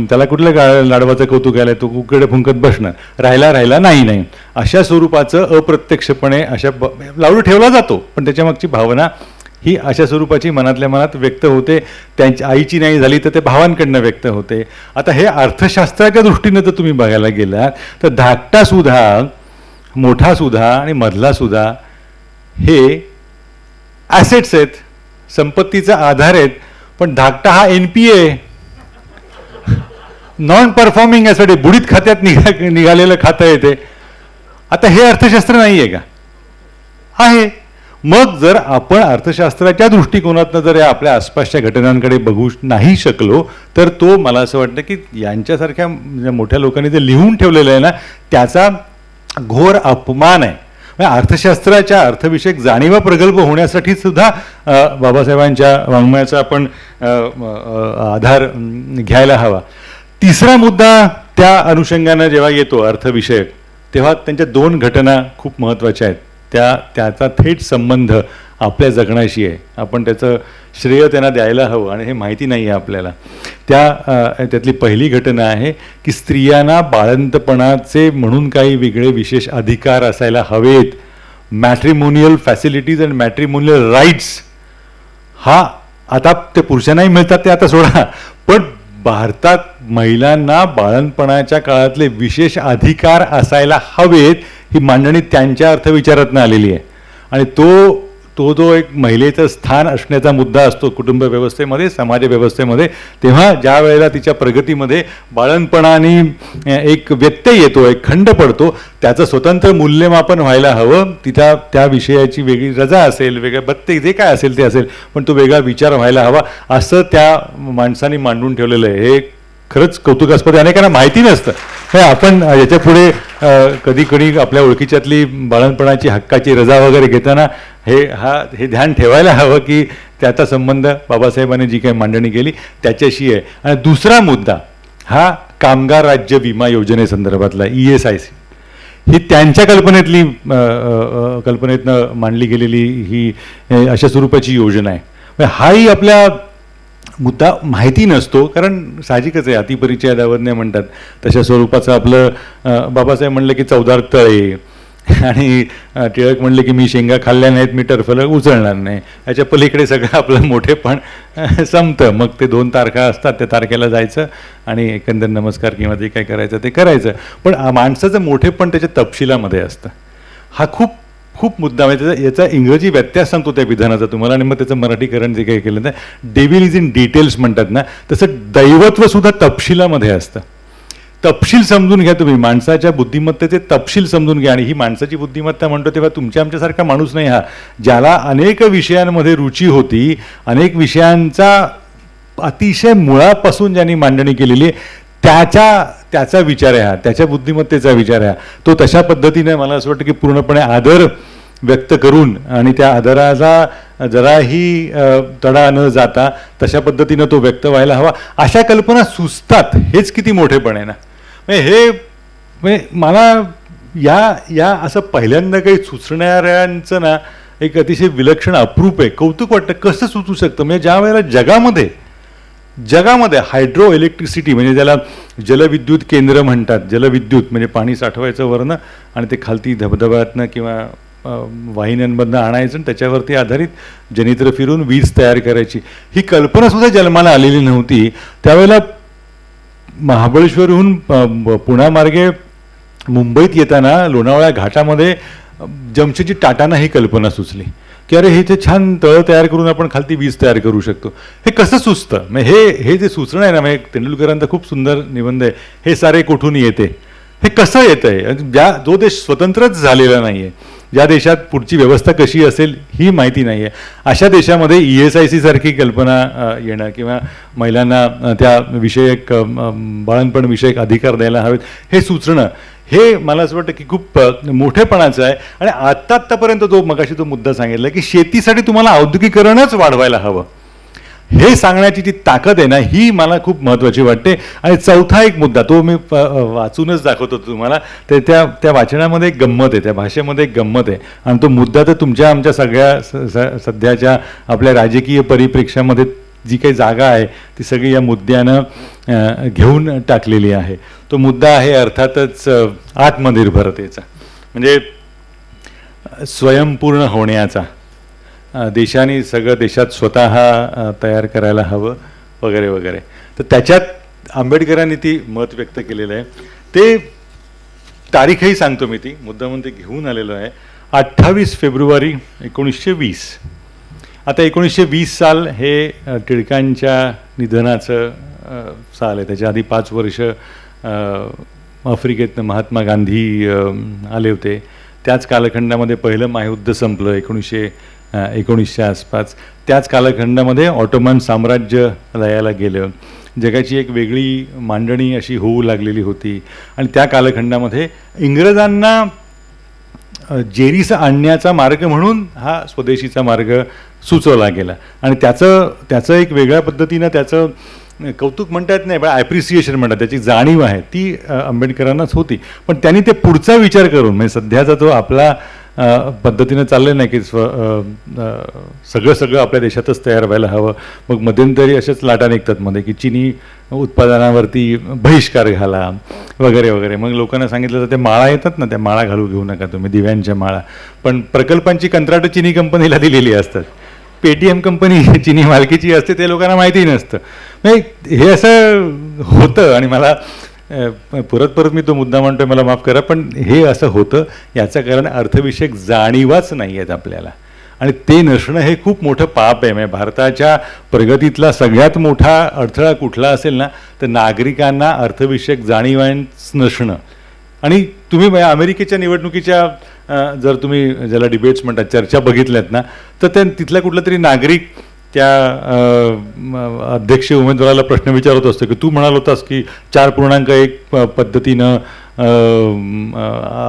त्याला कुठल्या लाडवाचं कौतुक आलं, तो उकडे फुंकत बसणार, राहिला नाही अशा स्वरूपाचं अप्रत्यक्षपणे अशा लाडू ठेवला जातो, पण त्याच्यामागची भावना ही अशा स्वरूपाची मनातल्या मनात व्यक्त होते. त्यांची आईची नाही झाली तर ते भावांकडनं व्यक्त होते. आता हे अर्थशास्त्राच्या दृष्टीनं जर तुम्ही बघायला गेलात तर धाकटासुद्धा मोठासुद्धा आणि मधलासुद्धा हे ॲसेट्स आहेत, संपत्तीचा आधार आहेत. पण धाकटा हा NPA, नॉन परफॉर्मिंग ॲसेट, बुडीत खात्यात निघालेलं खातं येते. आता हे अर्थशास्त्र नाही आहे का? आहे. मग जर आपण अर्थशास्त्राच्या दृष्टिकोनातनं जर आपल्या आसपासच्या घटनांकडे बघू नाही शकलो तर तो, मला असं वाटतं की यांच्यासारख्या मोठ्या लोकांनी जे लिहून ठेवलेलं आहे ना, त्याचा घोर अपमान आहे. अर्थशास्त्राच्या अर्थविषयक जाणीवा प्रगल्भ होण्यासाठी सुद्धा बाबासाहेबांच्या वाङ्मयाचा आपण आधार घ्यायला हवा. तिसरा मुद्दा त्या अनुषंगानं जेव्हा येतो अर्थविषयक, तेव्हा त्यांच्या 2 घटना खूप महत्त्वाच्या आहेत. त्याचा थेट संबंध आपल्या जगण्याशी आहे. आपण त्याचं श्रेय त्यांना द्यायला हवं आणि हे माहिती नाही आहे आपल्याला. त्यातली पहिली घटना आहे की स्त्रियांना बाळंतपणाचे म्हणून काही वेगळे विशेष अधिकार असायला हवेत. Matrimonial facilities and matrimonial rights हा आता ते पुरुषांनाही मिळतात ते आता सोडा, पण भारतात महिलांना बाळंतपणाच्या काळातले विशेष अधिकार असायला हवेत ही मांडणी त्यांच्या अर्थविचारातनं आलेली आहे. आणि तो जो एक महिलेचं स्थान असण्याचा मुद्दा असतो कुटुंब व्यवस्थेमध्ये, समाज व्यवस्थेमध्ये, तेव्हा ज्या वेळेला तिच्या प्रगतीमध्ये बाळंतपणाने एक व्यत्यय येतो, एक खंड पडतो, त्याचं स्वतंत्र मूल्यमापन व्हायला हवं. त्या विषयाची वेगळी रजा असेल, वेगळं बत्ते जे काय असेल ते असेल, पण तो वेगळा विचार व्हायला हवा असं त्या माणसाने मांडून ठेवलेलं आहे. हे खरंच कौतुकास्पद आहे. अनेकांना माहिती नसतं. हे आपण याच्यापुढे कधी कधी आपल्या ओळखीच्यातली बाळंतपणाची हक्काची रजा वगैरे घेताना हे ध्यान ठेवायला हवं की त्याचा संबंध बाबासाहेबांनी जी काही मांडणी केली त्याच्याशी आहे. आणि दुसरा मुद्दा हा कामगार राज्य विमा योजनेसंदर्भातला ESIC, ही त्यांच्या कल्पनेतनं मांडली गेलेली ही अशा स्वरूपाची योजना आहे. हाही आपल्या मुद्दा माहिती नसतो, कारण साहजिकच आहे, अतिपरिचय दावज्ञ म्हणतात तशा स्वरूपाचं आपलं. बाबासाहेब म्हणलं की 14 तळे, आणि टिळक म्हणले की मी शेंगा खाल्ल्या नाहीत, मी टरफलं उचलणार नाही. याच्या पलीकडे सगळं आपलं मोठेपण संपतं. मग ते 2 तारखा असतात, त्या तारखेला जायचं आणि एकंदर नमस्कार किंवा जे काय करायचं ते करायचं. पण माणसाचं मोठेपण त्याच्या तपशिलामध्ये असतं. हा खूप खूप मुद्दा म्हणजे याचा इंग्रजी व्यत्यास सांगतो त्या विधानाचा तुम्हाला, आणि मग त्याचं मराठीकरण जे काही केलं तर डेव्हिल इज इन डिटेल्स म्हणतात ना, तसं दैवत्वसुद्धा तपशिलामध्ये असतं. तपशील समजून घ्या तुम्ही, माणसाच्या बुद्धिमत्तेचे तपशील समजून घ्या. आणि ही माणसाची बुद्धिमत्ता म्हणतो तेव्हा तुमच्या आमच्यासारखा माणूस नाही हा, ज्याला अनेक विषयांमध्ये रुची होती, अनेक विषयांचा अतिशय मुळापासून ज्यांनी मांडणी केलेली आहे, त्याचा विचार आहे हा, त्याच्या बुद्धिमत्तेचा विचार आहे. तो तशा पद्धतीने मला असं वाटतं की पूर्णपणे आदर व्यक्त करून आणि त्या आदराचा जराही तडा न जाता तशा पद्धतीनं तो व्यक्त व्हायला हवा. अशा कल्पना सुचतात, हेच किती मोठेपण आहे ना. म्हणजे मला या असं पहिल्यांदा काही सुचणाऱ्यांचं ना एक अतिशय विलक्षण अप्रूप आहे, कौतुक वाटतं कसं सुचू शकतं. म्हणजे ज्या वेळेला जगामध्ये हायड्रो इलेक्ट्रिसिटी म्हणजे ज्याला जलविद्युत केंद्र म्हणतात, जलविद्युत म्हणजे पाणी साठवायचं वरनं आणि ते खालती धबधब्यातनं किंवा वाहिन्यांमधनं आणायचं आणि त्याच्यावरती आधारित जनित्र फिरून वीज तयार करायची, ही कल्पनासुद्धा जन्माला आलेली नव्हती. त्यावेळेला महाबळेश्वरहून पुण्यामार्गे मुंबईत येताना लोणावळा घाटामध्ये जमशेदजी टाटांना ही कल्पना सुचली की अरे हे ते छान तळं तयार करून आपण खालती वीज तयार करू शकतो. हे कसं सुचतं, म्हणजे हे जे सुचणं आहे ना, म्हणजे तेंडुलकरांचा खूप सुंदर निबंध आहे, हे सारे कुठून येते, हे कसं येतं आहे. जो देश स्वतंत्रच झालेला नाही आहे, ज्या देशात पुढची व्यवस्था कशी असेल ही माहिती नाही आहे, अशा देशामध्ये ESIC सारखी कल्पना येणं किंवा महिलांना त्या विषयक बाळंतपण विषयक अधिकार द्यायला हवेत हे सुचणं, हे मला असं वाटतं की खूप मोठेपणाचं आहे. आणि आत्तापर्यंत मगाशी तो मुद्दा सांगितला की शेतीसाठी तुम्हाला औद्योगिकरणच वाढवायला हवं, हे सांगण्याची जी ताकद आहे ना, ही मला खूप महत्त्वाची वाटते. आणि चौथा एक मुद्दा तो मी वाचूनच दाखवतो तुम्हाला, त्या वाचनामध्ये एक गंमत आहे, त्या भाषेमध्ये एक गंमत आहे. आणि तो मुद्दा तर तुमच्या आमच्या सगळ्या सध्याच्या आपल्या राजकीय परिप्रेक्ष्यामध्ये जी काही जागा आहे ती सगळी या मुद्द्यानं घेऊन टाकलेली आहे. तो मुद्दा आहे अर्थातच आत्मनिर्भरतेचा, म्हणजे स्वयंपूर्ण होण्याचा. देशाने सगळं देशात स्वतः तयार करायला हवं वगैरे वगैरे. तर त्याच्यात आंबेडकरांनी ती मत व्यक्त केलेलं आहे. ते तारीखही सांगतो मी, ती मुद्दामून ते घेऊन आलेलो आहे. 28 फेब्रुवारी 1920. आता 1920 साल हे टिळकांच्या निधनाचं साल आहे. त्याच्या आधी 5 वर्ष आफ्रिकेतनं महात्मा गांधी आले होते. त्याच कालखंडामध्ये पहिलं महायुद्ध संपलं 1919च्या आसपास. त्याच कालखंडामध्ये ऑटोमन साम्राज्य लयाला गेलं. जगाची एक वेगळी मांडणी अशी होऊ लागलेली होती. आणि त्या कालखंडामध्ये इंग्रजांना जेरीस आणण्याचा मार्ग म्हणून हा स्वदेशीचा मार्ग सुचवला गेला. आणि त्याचं एक वेगळ्या पद्धतीनं त्याचं कौतुक म्हणता येत नाही, पण ॲप्रिसिएशन म्हणतात, त्याची जाणीव आहे ती आंबेडकरांनाच होती. पण त्यांनी ते पुढचा विचार करून, म्हणजे सध्याचा जो आपला पद्धतीनं चाललं नाही की सगळं आपल्या देशातच तयार व्हायला हवं. मग मध्यंतरी अशाच लाटा निघतात मध्ये की चिनी उत्पादनावरती बहिष्कार घाला वगैरे वगैरे. मग लोकांना सांगितलं तर ते माळा येतात ना, त्या माळा घालू घेऊ नका तुम्ही, दिव्यांच्या माळा. पण प्रकल्पांची कंत्राटं चिनी कंपनीला दिलेली असतात. पेटीएम कंपनी चिनी मालकीची असते, ते लोकांना माहिती नसतं. म्हणजे हे असं होतं. आणि मला परत मी तो मुद्दा म्हणतोय, मला माफ करा, पण हे असं होतं याचं कारण अर्थविषयक जाणीवाच नाही आहेत आपल्याला. आणि ते नसणं हे खूप मोठं पाप आहे. म्हणजे भारताच्या प्रगतीतला सगळ्यात मोठा अडथळा कुठला असेल ना, तर नागरिकांना अर्थविषयक जाणीवाच नसणं. आणि तुम्ही अमेरिकेच्या निवडणुकीच्या जर तुम्ही ज्याला डिबेट्स म्हणतात, चर्चा बघितल्यात ना, तर तिथला कुठला तरी नागरिक त्या अध्यक्षीय उमेदवाराला प्रश्न विचारत असतो की तू म्हणाल होतास की 4.1 पद्धतीनं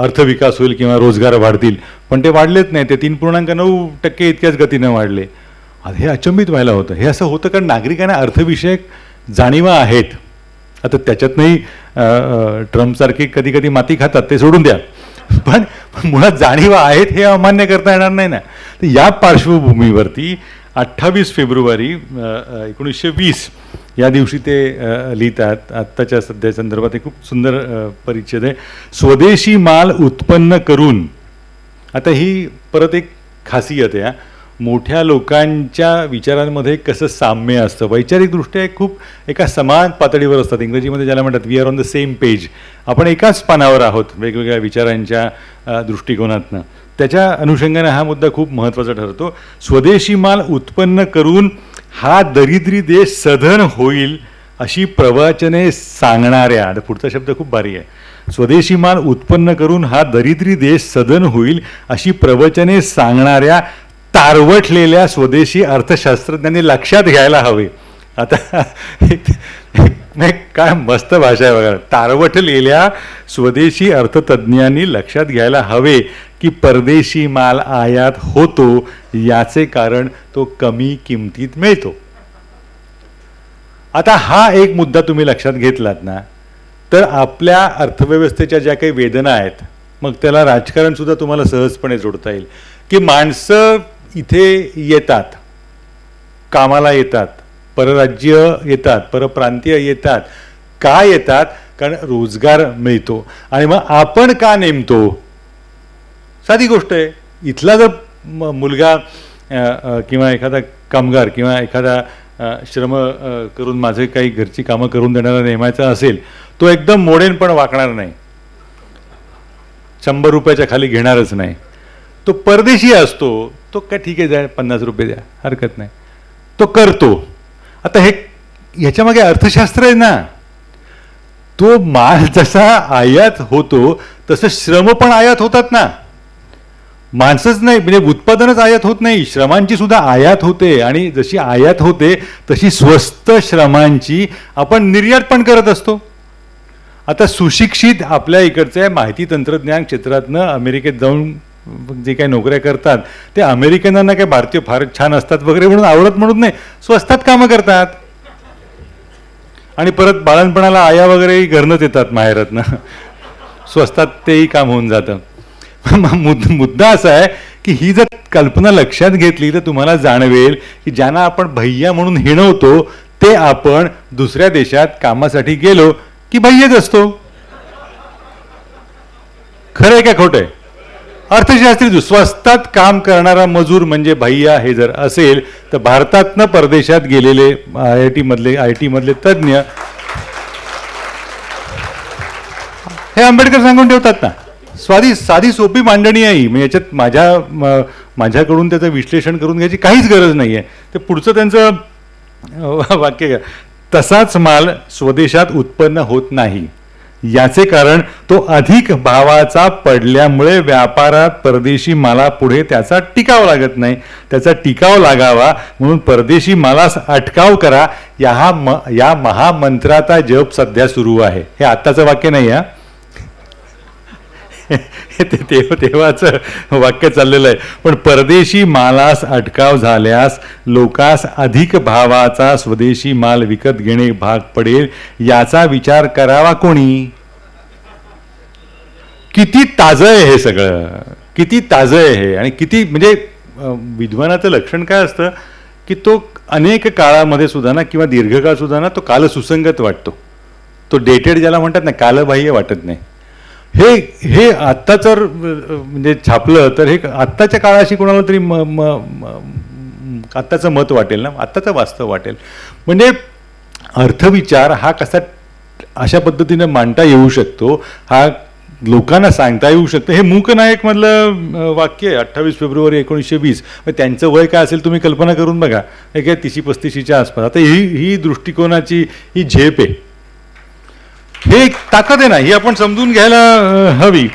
अर्थविकास होईल किंवा रोजगार वाढतील, पण ते वाढलेच नाही, ते 3.9% इतक्याच गतीनं वाढले. हे अचंबित व्हायला होतं. हे असं होतं कारण नागरिकांना अर्थविषयक जाणीवा आहेत. आता त्याच्यातनंही ट्रम्पसारखी कधी कधी माती खातात, ते सोडून द्या, पण मुळात जाणीवा आहेत हे अमान्य करता येणार नाही ना. तर या पार्श्वभूमीवरती 28 फेब्रुवारी 1920 या दिवशी ते लिहितात. आत्ताच्या सध्या संदर्भात एक खूप सुंदर परिच्छेद आहे, स्वदेशी माल उत्पन्न करून. आता ही परत एक खासियत आहे, मोठ्या लोकांच्या विचारांमध्ये कसं साम्य असतं, वैचारिकदृष्ट्या खूप एका समान पातळीवर असतात. इंग्रजीमध्ये ज्याला म्हणतात we are on the same page, आपण एकाच पानावर आहोत वेगवेगळ्या विचारांच्या दृष्टिकोनातनं. त्याच्या अनुषंगाने हा मुद्दा खूप महत्त्वाचा ठरतो. स्वदेशी माल उत्पन्न करून हा दरिद्री देश सधन होईल अशी प्रवचने सांगणाऱ्या, आता पुढचा शब्द खूप भारी आहे, स्वदेशी माल उत्पन्न करून हा दरिद्री देश सधन होईल अशी प्रवचने सांगणाऱ्या तारवटलेल्या स्वदेशी अर्थशास्त्रज्ञांनी लक्षात घ्यायला हवे. आता काय मस्त भाषा आहे बघा. तारवटलेल्या स्वदेशी अर्थतज्ञांनी लक्षात घ्यायला हवे की परदेशी माल आयात होतो, याचे कारण तो कमी किमतीत मिळतो. आता हा एक मुद्दा तुम्ही लक्षात घेतलात ना, तर आपल्या अर्थव्यवस्थेच्या ज्या काही वेदना आहेत मग त्याला राजकारणसुद्धा तुम्हाला सहजपणे जोडता येईल की माणसं इथे येतात, कामाला येतात, परराज्य येतात, परप्रांतीय येतात. का येतात? कारण रोजगार मिळतो. आणि मग आपण का नेमतो? साधी गोष्ट आहे. इथला जर मुलगा किंवा एखादा कामगार किंवा एखादा श्रम करून माझे काही घरची कामं करून देणारा नेमायचा असेल, तो एकदम मोडेन पण वाकणार नाही, 100 रुपयाच्या खाली घेणारच नाही. तो परदेशी असतो, तो काय ठीक आहे, द्या 50 रुपये द्या, हरकत नाही, तो करतो. आता ह्याच्यामागे अर्थशास्त्र आहे ना. तो माल जसा आयात होतो तसं श्रम पण आयात होतात ना. माणसंच नाही, म्हणजे उत्पादनच आयात होत नाही, श्रमांची सुद्धा आयात होते. आणि जशी आयात होते तशी स्वस्त श्रमांची आपण निर्यात पण करत असतो. आता सुशिक्षित आपल्या इकडचे माहिती तंत्रज्ञान क्षेत्रातनं अमेरिकेत जाऊन जे काही नोकऱ्या करतात ते अमेरिकनांना काय भारतीय फार छान असतात वगैरे म्हणून आवडत म्हणून नाही, स्वस्तात कामं करतात. आणि परत बाळणपणाला आया वगैरेही घरनंच येतात माहेरातनं, स्वस्तात तेही काम होऊन जातं. मुद्दा असा आहे की ही जर कल्पना लक्षात घेतली तर तुम्हाला जाणवेल की ज्यांना आपण भैया म्हणून हिणवतो ते आपण दुसऱ्या देशात कामासाठी गेलो की भैय्यच असतो. खरं आहे का खोटं आहे? अर्थशास्त्री स्वस्तात काम करणारा मजूर म्हणजे भैया हे जर असेल तर भारतातनं परदेशात गेलेले IIT मधले तज्ज्ञ हे आंबेडकर सांगून ठेवतात ना. साधी सोपी मांडणी आहे. म्हणजे याच्यात माझ्याकडून त्याचं विश्लेषण करून घ्यायची काहीच गरज नाही आहे. ते पुढचं त्यांचं वाक्य घ्या. तसाच माल स्वदेशात उत्पन्न होत नाही. याचे कारण तो अधिक भावाचा पडल्यामुळे व्यापारात परदेशी मालापुढे त्याचा टिकाव लागत नाही. त्याचा टिकाव लागावा म्हणून परदेशी मालास अटकाव करा या महामंत्राचा जप सध्या सुरू आहे. हे आत्ताचं वाक्य नाही आहे, तेव्हाचं वाक्य चाललेलं आहे. पण परदेशी मालास अटकाव झाल्यास लोकास अधिक भावाचा स्वदेशी माल विकत घेणे भाग पडेल. याचा विचार करावा कोणी? किती ताजं आहे हे सगळं, किती ताजं आहे हे. आणि किती म्हणजे विद्वानाचं लक्षण काय असतं की तो अनेक काळामध्ये सुद्धा ना किंवा दीर्घकाळ सुद्धा ना तो कालसुसंगत वाटतो. तो डेटेड ज्याला म्हणतात ना, कालबाह्य वाटत नाही. हे आत्ता जर म्हणजे छापलं तर हे आत्ताच्या काळाशी कोणाला तरी आत्ताचं मत वाटेल ना, आत्ताचं वास्तव वाटेल. म्हणजे अर्थविचार हा कसा अशा पद्धतीनं मांडता येऊ शकतो, हा लोकांना सांगता येऊ शकतं. हे मूकनायक मधलं वाक्य आहे, 28 फेब्रुवारी 1920. त्यांचं वय काय असेल तुम्ही कल्पना करून बघा. हे काय 30-35च्या आसपास. आता ही दृष्टिकोनाची ही झेप आहे. हे ताकद आहे ना, ही आपण समजून घ्यायला हवी.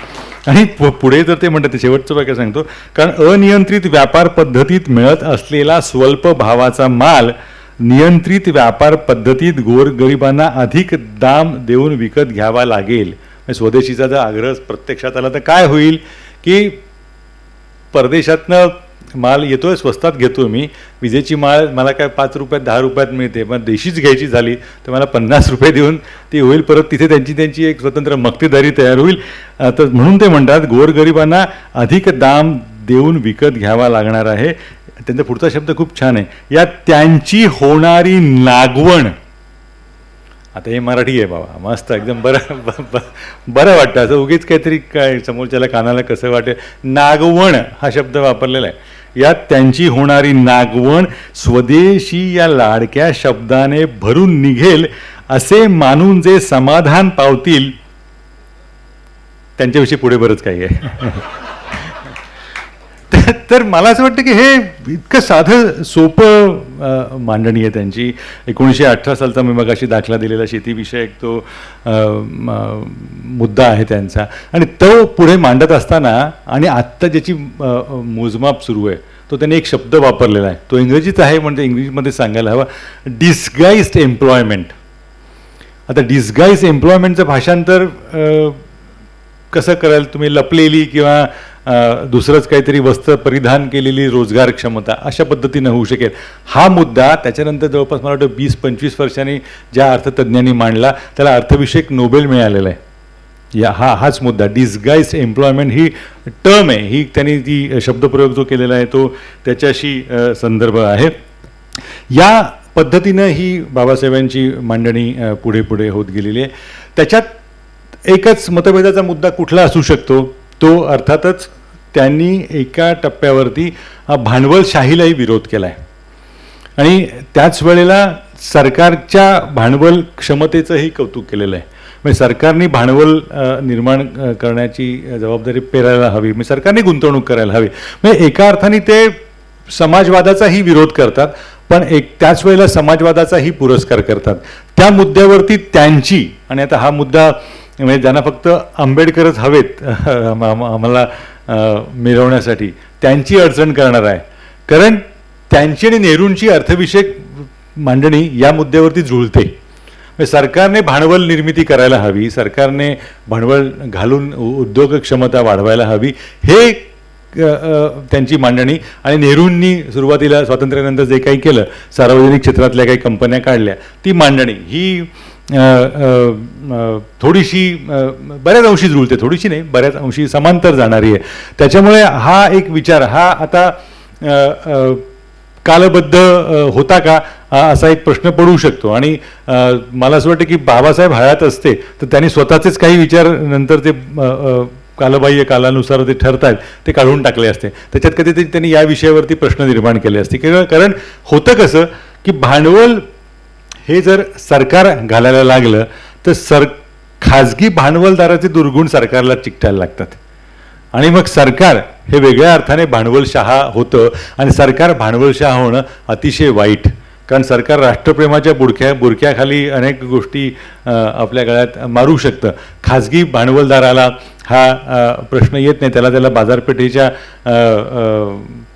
आणि पुढे जर ते म्हणतात, ते शेवटचं वाक्य सांगतो, कारण अनियंत्रित व्यापार पद्धतीत मिळत असलेला स्वल्प भावाचा माल नियंत्रित व्यापार पद्धतीत गोरगरिबांना अधिक दाम देऊन विकत घ्यावा लागेल. स्वदेशीचा जर आग्रह प्रत्यक्षात आला तर काय होईल की परदेशातनं माल येतोय, स्वस्तात घेतो मी, विजेची माळ मला काय 5 रुपयात 10 रुपयात मिळते, पण देशीच घ्यायची झाली तर मला 50 रुपये देऊन ती होईल. परत तिथे त्यांची एक स्वतंत्र मक्तेदारी तयार होईल. तर म्हणून ते म्हणतात गोरगरिबांना अधिक दाम देऊन विकत घ्यावा लागणार आहे. त्यांचा पुढचा शब्द खूप छान आहे, या त्यांची होणारी लागवण. आता हे मराठी आहे बाबा, मस्त एकदम बरं वाटतं. असं उगीच काहीतरी काय समोरच्याला कानाला कसं वाटेल. नागवण हा शब्द वापरलेला आहे. यात त्यांची होणारी नागवण स्वदेशी या लाडक्या शब्दाने भरून निघेल असे मानून जे समाधान पावतील त्यांच्याविषयी पुढे बरंच काही आहे. तर मला असं वाटतं की हे इतकं साधं सोपं मांडणी आहे त्यांची. 1918 सालचा मी मगाशी दाखला दिलेला शेतीविषयक तो मुद्दा आहे त्यांचा. आणि तो पुढे मांडत असताना आणि आत्ता ज्याची मोजमाप सुरू आहे तो त्याने एक शब्द वापरलेला आहे, तो इंग्रजीत आहे, म्हणजे इंग्रजीमध्ये सांगायला हवा, डिस्गाइज्ड एम्प्लॉयमेंट. आता डिस्गाइज एम्प्लॉयमेंटचं भाषांतर कसं कराल तुम्ही? लपलेली किंवा दुसरंच काहीतरी वस्त्र परिधान केलेली रोजगार क्षमता, अशा पद्धतीनं होऊ शकेल. हा मुद्दा त्याच्यानंतर जवळपास मला वाटतं 20-25 वर्षांनी ज्या अर्थतज्ञांनी मांडला त्याला अर्थविषयक नोबेल मिळालेला आहे. हाच मुद्दा, डिस्गाईज एम्प्लॉयमेंट ही टर्म आहे, ही त्यांनी ती शब्दप्रयोग जो केलेला आहे तो त्याच्याशी संदर्भ आहे. या पद्धतीनं ही बाबासाहेबांची मांडणी पुढे पुढे होत गेलेली आहे. त्याच्यात एकच मतभेदाचा मुद्दा कुठला असू शकतो, तो अर्थातच त्यांनी एका टप्प्यावरती भांडवलशाहीलाही विरोध केला आहे आणि त्याच वेळेला सरकारच्या भांडवल क्षमतेचंही कौतुक केलेलं आहे. म्हणजे सरकारने भांडवल निर्माण करण्याची जबाबदारी पेरायला हवी, म्हणजे सरकारने गुंतवणूक करायला हवी. म्हणजे एका अर्थाने ते समाजवादाचाही विरोध करतात, पण त्याच वेळेला समाजवादाचाही पुरस्कार करतात. त्या मुद्द्यावरती त्यांची, आणि आता हा मुद्दा म्हणजे ज्यांना फक्त आंबेडकरच हवेत आम्हाला मिरवण्यासाठी, त्यांची अडचण करणार आहे. कारण त्यांची आणि नेहरूंची अर्थविषयक मांडणी या मुद्द्यावरती जुळते. म्हणजे सरकारने भांडवल निर्मिती करायला हवी, सरकारने भांडवल घालून उद्योग क्षमता वाढवायला हवी, हे त्यांची मांडणी. आणि नेहरूंनी सुरुवातीला स्वातंत्र्यानंतर जे काही केलं, सार्वजनिक क्षेत्रातल्या काही कंपन्या काढल्या, ती मांडणी ही थोडीशी बऱ्याच अंशी जुळते, थोडीशी नाही बऱ्याच अंशी समांतर जाणारी आहे. त्याच्यामुळे हा एक विचार हा आता कालबद्ध होता का असा एक प्रश्न पडू शकतो. आणि मला असं वाटतं की बाबासाहेब हयात असते तर त्यांनी स्वतःचेच काही विचार नंतर ते कालबाह्य कालानुसार ते ठरतात ते काढून टाकले असते. त्याच्यात कधीतरी त्यांनी या विषयावरती प्रश्न निर्माण केले असते. कारण होतं कसं की भांडवल हे जर सरकार घालायला लागलं तर खाजगी भांडवलदाराचे दुर्गुण सरकारला चिकटायला लागतात आणि मग सरकार हे वेगळ्या अर्थाने भांडवलशहा होतं. आणि सरकार भांडवलशहा होणं अतिशय वाईट, कारण सरकार राष्ट्रप्रेमाच्या बुरख्याखाली अनेक गोष्टी आपल्या गळ्यात मारू शकतं. खाजगी भांडवलदाराला हा प्रश्न येत नाही, त्याला बाजारपेठेच्या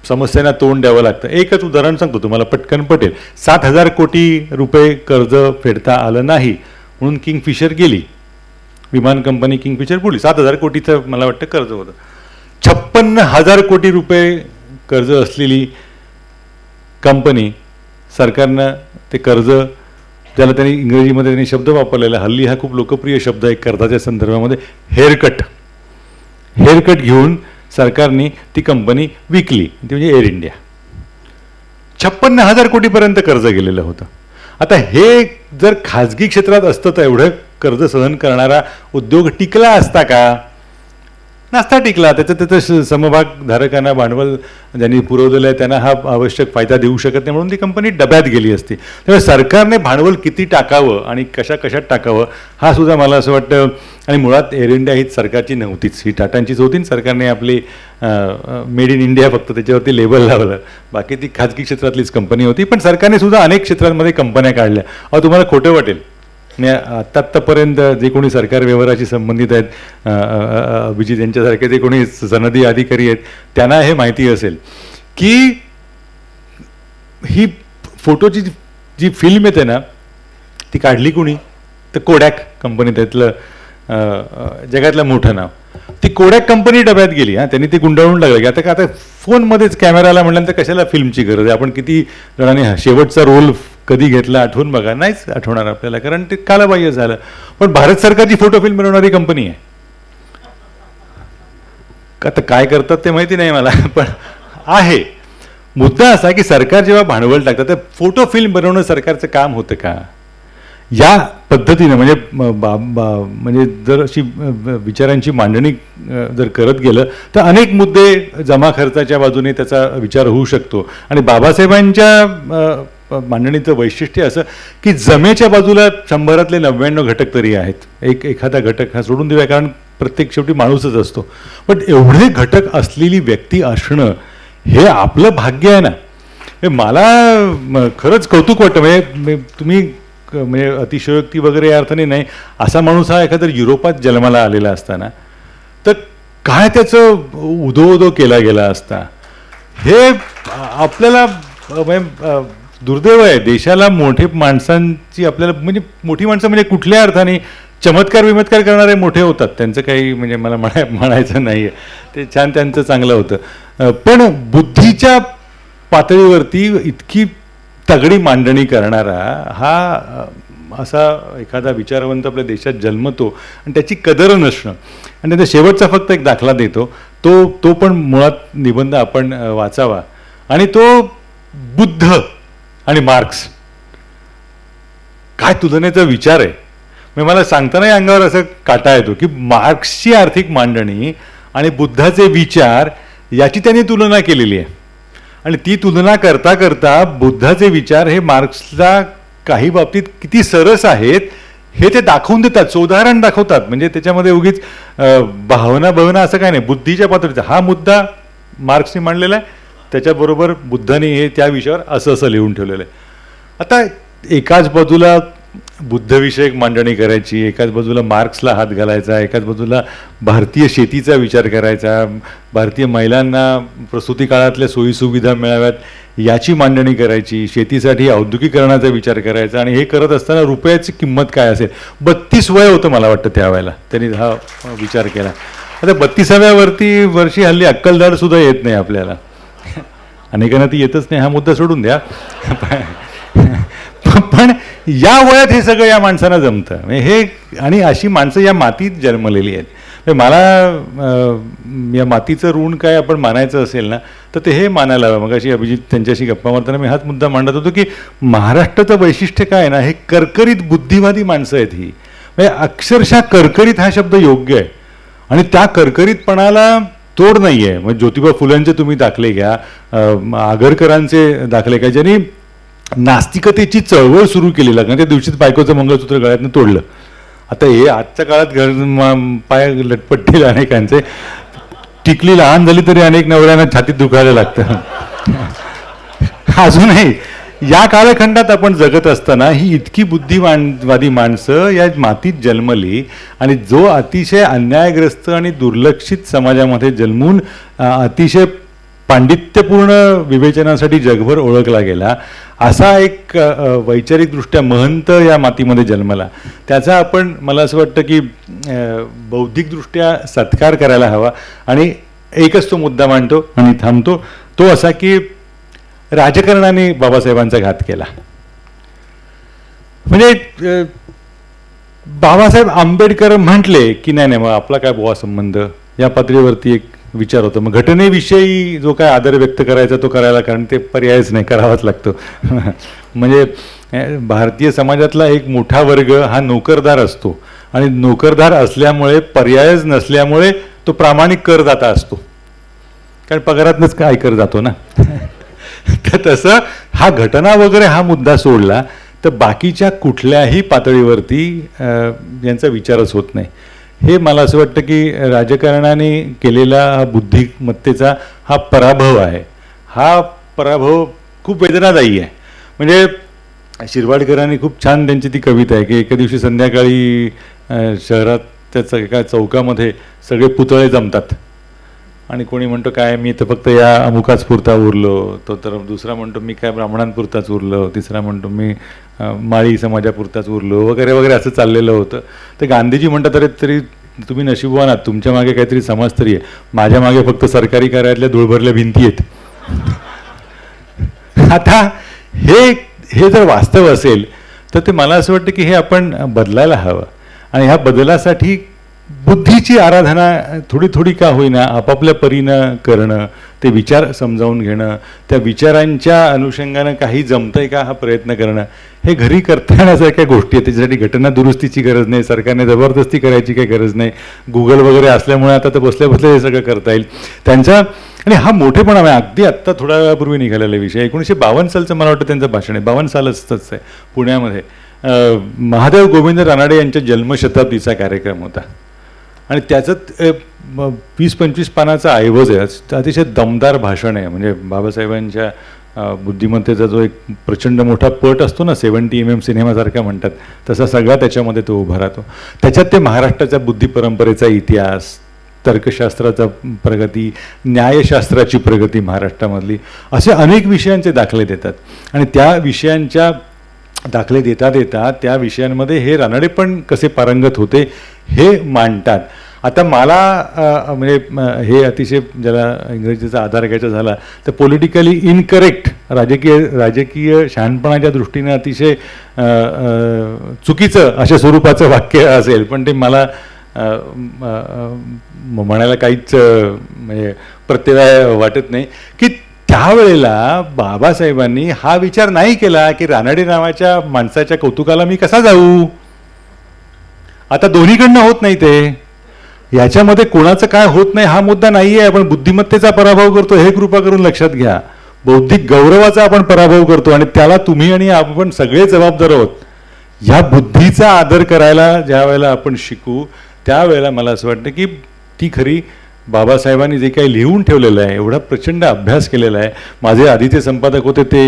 समस्यांना तोंड द्यावं लागतं. एकच उदाहरण सांगतो तुम्हाला, पटकन पटेल. 7,000 कोटी रुपये कर्ज फेडता आलं नाही म्हणून किंगफिशर गेली, विमान कंपनी किंगफिशर बुडली. 7,000 कोटीचं मला वाटतं कर्ज होतं. 56,000 कोटी रुपये कर्ज असलेली कंपनी, सरकारनं ते कर्ज, ज्याला त्यांनी इंग्रजीमध्ये त्यांनी शब्द वापरलेला, हल्ली हा खूप लोकप्रिय शब्द आहे कर्जाच्या संदर्भामध्ये, हेअरकट घेऊन सरकारने ती कंपनी विकली, ती म्हणजे एअर इंडिया. 56,000 कोटीपर्यंत कर्ज गेलेलं होतं. आता हे जर खाजगी क्षेत्रात असतं तर एवढं कर्ज सहन करणारा उद्योग टिकला असता का? नसता टिकला. त्याचं समभागधारकांना भांडवल ज्यांनी पुरवलेलं आहे त्यांना हा आवश्यक फायदा देऊ शकत नाही म्हणून ती कंपनी डब्यात गेली असती. त्यामुळे सरकारने भांडवल किती टाकावं आणि कशात टाकावं हा सुद्धा मला असं वाटतं. आणि मुळात एअर इंडिया ही सरकारची नव्हतीच, ही टाटांचीच होती. सरकारने आपली मेड इन इंडिया फक्त त्याच्यावरती लेबल लावलं, बाकी ती खाजगी क्षेत्रातलीच कंपनी होती. पण सरकारने सुद्धा अनेक क्षेत्रांमध्ये कंपन्या काढल्या. तुम्हाला खोटं वाटेल, आत्तापर्यंत जे कोणी सरकार व्यवहाराशी संबंधित आहेत, अभिजित यांच्यासारखे जे कोणी सनदी अधिकारी आहेत, त्यांना हे माहिती असेल की ही फोटोची जी फिल्म येते ना ती काढली कोणी, तर कोडॅक कंपनी, त्यातलं जगातलं मोठं नाव. ती कोडॅक कंपनी डब्यात गेली. त्यांनी ते गुंडाळून लागलं की आता फोनमध्येच कॅमेराला म्हटल्यानंतर कशाला फिल्मची गरज आहे, आपण किती जणांनी शेवटचा रोल कधी घेतला आठवून बघा, नाहीच आठवणार आपल्याला, कारण ते कालबाह्य झालं. पण भारत सरकारची फोटो फिल्म बनवणारी कंपनी आहे. आता काय करतात ते माहिती नाही मला, पण आहे. मुद्दा असा की सरकार जेव्हा भांडवल टाकतात तर फोटो फिल्म बनवणं सरकारचं काम होतं का? या पद्धतीनं म्हणजे जर अशी विचारांची मांडणी जर करत गेलं तर अनेक मुद्दे जमा खर्चाच्या बाजूने त्याचा विचार होऊ शकतो. आणि बाबासाहेबांच्या मांडणीचं वैशिष्ट्य असं की जमेच्या बाजूला 100 मध्ये 99 घटक तरी आहेत. एखादा घटक हा सोडून देऊया, कारण प्रत्येक शेवटी माणूसच असतो. पण एवढे घटक असलेली व्यक्ती असणं हे आपलं भाग्य आहे ना. मला खरंच कौतुक वाटतं. म्हणजे तुम्ही म्हणजे अतिशयोक्ती वगैरे या अर्थाने नाही, असा माणूस हा एखादा युरोपात जन्माला आलेला असताना तर काय त्याचं उदो केला गेला असता, हे आपल्याला दुर्दैव आहे. देशाला मोठे माणसांची आपल्याला म्हणजे मोठी माणसं म्हणजे कुठल्या अर्थाने चमत्कार करणारे मोठे होतात, त्यांचं काही म्हणजे मला म्हणायचं नाही आहे. ते छान त्यांचं चांगलं होतं. पण बुद्धीच्या पातळीवरती इतकी तगडी मांडणी करणारा हा असा एखादा विचारवंत आपल्या देशात जन्मतो आणि त्याची कदर नसणं आणि त्याचा शेवटचा फक्त एक दाखला देतो, तो पण मुळात निबंध आपण वाचावा. आणि तो बुद्ध आणि मार्क्स, काय तुलनेचा विचार आहे. म्हणजे मला सांगतानाही अंगावर असं काटा येतो की मार्क्सची आर्थिक मांडणी आणि बुद्धाचे विचार याची त्यांनी तुलना केलेली आहे. आणि ती तुलना करता करता बुद्धाचे विचार हे मार्क्सला काही बाबतीत किती सरस आहेत हे ते दाखवून देतात, उदाहरण दाखवतात. म्हणजे त्याच्यामध्ये उगीच भावना असं काय नाही, बुद्धीच्या पातळीचा हा मुद्दा मार्क्सने मांडलेला आहे, त्याच्याबरोबर बुद्धाने हे त्या विषयावर असं लिहून ठेवलेलं आहे. आता एकाच बाजूला बुद्धविषयक मांडणी करायची, एकाच बाजूला मार्क्सला हात घालायचा, एकाच बाजूला भारतीय शेतीचा विचार करायचा, भारतीय महिलांना प्रसूती काळातल्या सोयीसुविधा मिळाव्यात याची मांडणी करायची, शेतीसाठी औद्योगिकरणाचा विचार करायचा. आणि हे करत असताना रुपयाची किंमत काय असेल, 32 वय होतं मला वाटतं त्यावेळेला त्यांनी हा विचार केला. आता 32व्या वर्षी हल्ली अक्कलदार सुद्धा येत नाही आपल्याला, अनेकांना ती येतच नाही, हा मुद्दा सोडून द्या. पण या वयात हे सगळं या माणसांना जमतं. हे आणि अशी माणसं या मातीत जन्मलेली आहेत. मला या मातीचं ऋण काय आपण मानायचं असेल ना तर ते हे मानायला हवं. मग अशी अभिजित त्यांच्याशी गप्पा मारताना मी हाच मुद्दा मांडत होतो की महाराष्ट्राचं वैशिष्ट्य काय आहे ना, हे करकरीत बुद्धिवादी माणसं आहेत. ही म्हणजे अक्षरशः करकरीत हा शब्द योग्य आहे. आणि त्या करकरीतपणाला तोड नाही आहे. म्हणजे ज्योतिबा फुलांचे तुम्ही दाखले घ्या, आगरकरांचे दाखले घ्या, ज्यांनी नास्तिकतेची चळवळ सुरू केली. लग्नाच्या दिवशीच बायकोचं मंगळसूत्र गळ्यातनं तोडलं. आता हे आजच्या काळात पाय लटपटतील अनेकांचे, टिकली लहान झाली तरी अनेक नवऱ्यांना छातीत दुखायला लागतं. अजूनही या कालखंडात आपण जगत असताना ही इतकी बुद्धिवादी माणसं या मातीत जन्मली आणि जो अतिशय अन्यायग्रस्त आणि दुर्लक्षित समाजामध्ये जन्मून अतिशय पांडित्यपूर्ण विवेचनासाठी जगभर ओळखला गेला असा एक वैचारिकदृष्ट्या महंत या मातीमध्ये जन्मला. त्याचा आपण मला असं वाटतं की बौद्धिकदृष्ट्या सत्कार करायला हवा. आणि एकच तो मुद्दा मांडतो आणि थांबतो, तो असा की राजकारणाने बाबासाहेबांचा घात केला. म्हणजे बाबासाहेब आंबेडकर म्हटले की नाही मग आपला काय बुवा संबंध, या पातळीवरती एक विचार होतो. मग घटनेविषयी जो काय आदर व्यक्त करायचा तो करायला, कारण ते पर्यायच नाही, करावाच लागतो. म्हणजे भारतीय समाजातला एक मोठा वर्ग हा नोकरदार असतो आणि नोकरदार असल्यामुळे पर्यायच नसल्यामुळे तो प्रामाणिक करदाता असतो, कारण पगारातनंच काय कर जातो ना. तर तसं हा घटना वगैरे हा मुद्दा सोडला तर बाकीच्या कुठल्याही पातळीवरती यांचा विचारच होत नाही. हे मला असं वाटतं की राजकारणाने केलेला हा बुद्धिमत्तेचा हा पराभव आहे. हा पराभव खूप वेदनादायी आहे. म्हणजे शिरवाडकरांनी खूप छान त्यांची ती कविता आहे की एका दिवशी संध्याकाळी शहरात त्याचं एका चौकामध्ये सगळे पुतळे जमतात आणि कोणी म्हणतो काय मी तर फक्त या अमुकाच पुरता उरलो, तो तर दुसरा म्हणतो मी काय ब्राह्मणांपुरताच उरलो, तिसरा म्हणतो मी माळी समाजापुरताच उरलो वगैरे वगैरे असं चाललेलं होतं. तर गांधीजी म्हणतात अरे तरी तुम्ही नशीबवान आहात, तुमच्या मागे काहीतरी समाज तरी आहे, माझ्या मागे फक्त सरकारी कार्यालयातल्या धूळभरल्या भिंती आहेत. आता हे जर वास्तव असेल तर ते मला असं वाटतं की हे आपण बदलायला हवं. आणि ह्या बदलासाठी बुद्धीची आराधना थोडी थोडी का होईना आपापल्या परीनं करणं, ते विचार समजावून घेणं, त्या विचारांच्या अनुषंगानं काही जमतंय का हा प्रयत्न करणं, हे घरी करता येण्यासारख्या गोष्टी आहेत. त्याच्यासाठी घटना दुरुस्तीची गरज नाही, सरकारने जबरदस्ती करायची काही गरज नाही. गुगल वगैरे असल्यामुळे आता तर बसल्या बसल्या हे सगळं करता येईल त्यांचा. आणि हा मोठेपणा आहे. अगदी आत्ता थोड्या वेळापूर्वी निघालेला विषय 1952 सालचं मला वाटतं त्यांचं भाषण आहे, 52 सालच आहे, पुण्यामध्ये महादेव गोविंद रानडे यांच्या जन्मशताब्दीचा कार्यक्रम होता. आणि त्याचं 20-25 पानाचा ऐवज आहे. अतिशय दमदार भाषण आहे. म्हणजे बाबासाहेबांच्या बुद्धिमत्तेचा जो एक प्रचंड मोठा पट असतो ना, 70 mm सिनेमासारखा म्हणतात, तसा सगळा त्याच्यामध्ये तो उभा राहतो. त्याच्यात ते महाराष्ट्राच्या बुद्धी परंपरेचा इतिहास, तर्कशास्त्राचा प्रगती, न्यायशास्त्राची प्रगती महाराष्ट्रामधली, असे अनेक विषयांचे दाखले देतात. आणि त्या विषयांच्या दाखले देता देता त्या विषयांमध्ये हे रानडे पण कसे पारंगत होते हे मांडतात. आता मला म्हणजे हे अतिशय ज्याला इंग्रजीचा आधार घ्यायचा झाला तर पॉलिटिकली इनकरेक्ट राजकीय शहाणपणाच्या दृष्टीने अतिशय चुकीचं अशा स्वरूपाचं वाक्य असेल, पण ते मला म्हणायला काहीच म्हणजे प्रत्यय वाटत नाही की त्यावेळेला बाबासाहेबांनी हा विचार नाही केला की रानडे नावाच्या माणसाच्या कौतुकाला मी कसा जाऊ. आता दोन्हीकडनं होत नाही ते, याच्यामध्ये कोणाचं काय होत नाही हा मुद्दा नाही आहे. आपण बुद्धिमत्तेचा पराभव करतो हे कृपा करून लक्षात घ्या. बौद्धिक गौरवाचा आपण पराभव करतो आणि त्याला तुम्ही आणि आपण सगळे जबाबदार आहोत. या बुद्धीचा आदर करायला ज्या वेळेला आपण शिकू त्यावेळेला मला असं वाटतं की ती खरी बाबासाहेबांनी जे काही लिहून ठेवलेलं आहे, एवढा प्रचंड अभ्यास केलेला आहे. माझे आधीचे संपादक होते ते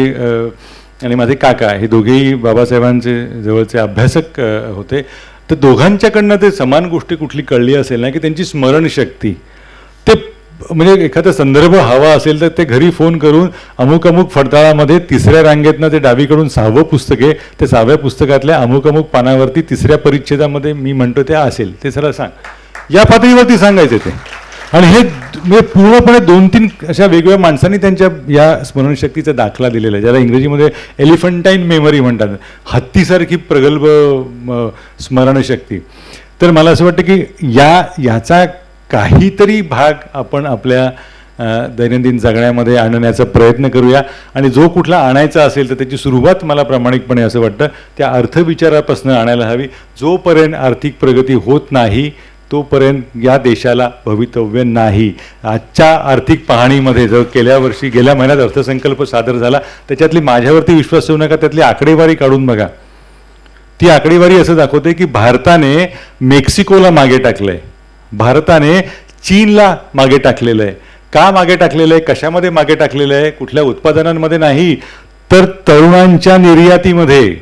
आणि माझे काका हे दोघेही बाबासाहेबांचे जवळचे अभ्यासक होते. तर दोघांच्याकडनं ते समान गोष्टी कुठली कळली असेल ना की त्यांची स्मरणशक्ती, ते म्हणजे एखादा संदर्भ हवा असेल तर ते घरी फोन करून अमुक अमुक फडताळामध्ये 3ऱ्या रांगेतनं ते डावीकडून 6वं पुस्तक आहे, ते 6व्या पुस्तकातल्या अमुक अमुक पानावरती 3ऱ्या परिच्छेदामध्ये मी म्हणतो ते असेल, ते सरळ सांग, या पातळीवरती सांगायचे ते. आणि हे म्हणजे पूर्णपणे 2-3 अशा वेगवेगळ्या माणसांनी त्यांच्या या स्मरणशक्तीचा दाखला दिलेला आहे, ज्याला इंग्रजीमध्ये एलिफंटाईन मेमरी म्हणतात, हत्तीसारखी प्रगल्भ स्मरणशक्ती. तर मला असं वाटतं की याचा काहीतरी भाग आपण आपल्या दैनंदिन जगण्यामध्ये आणण्याचा प्रयत्न करूया. आणि जो कुठला आणायचा असेल तर त्याची सुरुवात मला प्रामाणिकपणे असं वाटतं त्या अर्थविचारापासून आणायला हवी. जोपर्यंत आर्थिक प्रगती होत नाही तोपर्यंत या देशाला भवितव्य नाही. आजच्या आर्थिक पाहणीमध्ये जर गेल्या महिन्यात अर्थसंकल्प सादर झाला त्याच्यातली, माझ्यावरती विश्वास ठेवू नका, त्यातली आकडेवारी काढून बघा. ती आकडेवारी असं दाखवते की भारताने मेक्सिकोला मागे टाकलंय, भारताने चीनला मागे टाकलेलं आहे. का मागे टाकलेलं आहे, कशामध्ये मागे टाकलेलं आहे, कुठल्या उत्पादनांमध्ये नाही तर तरुणांच्या निर्यातीमध्ये.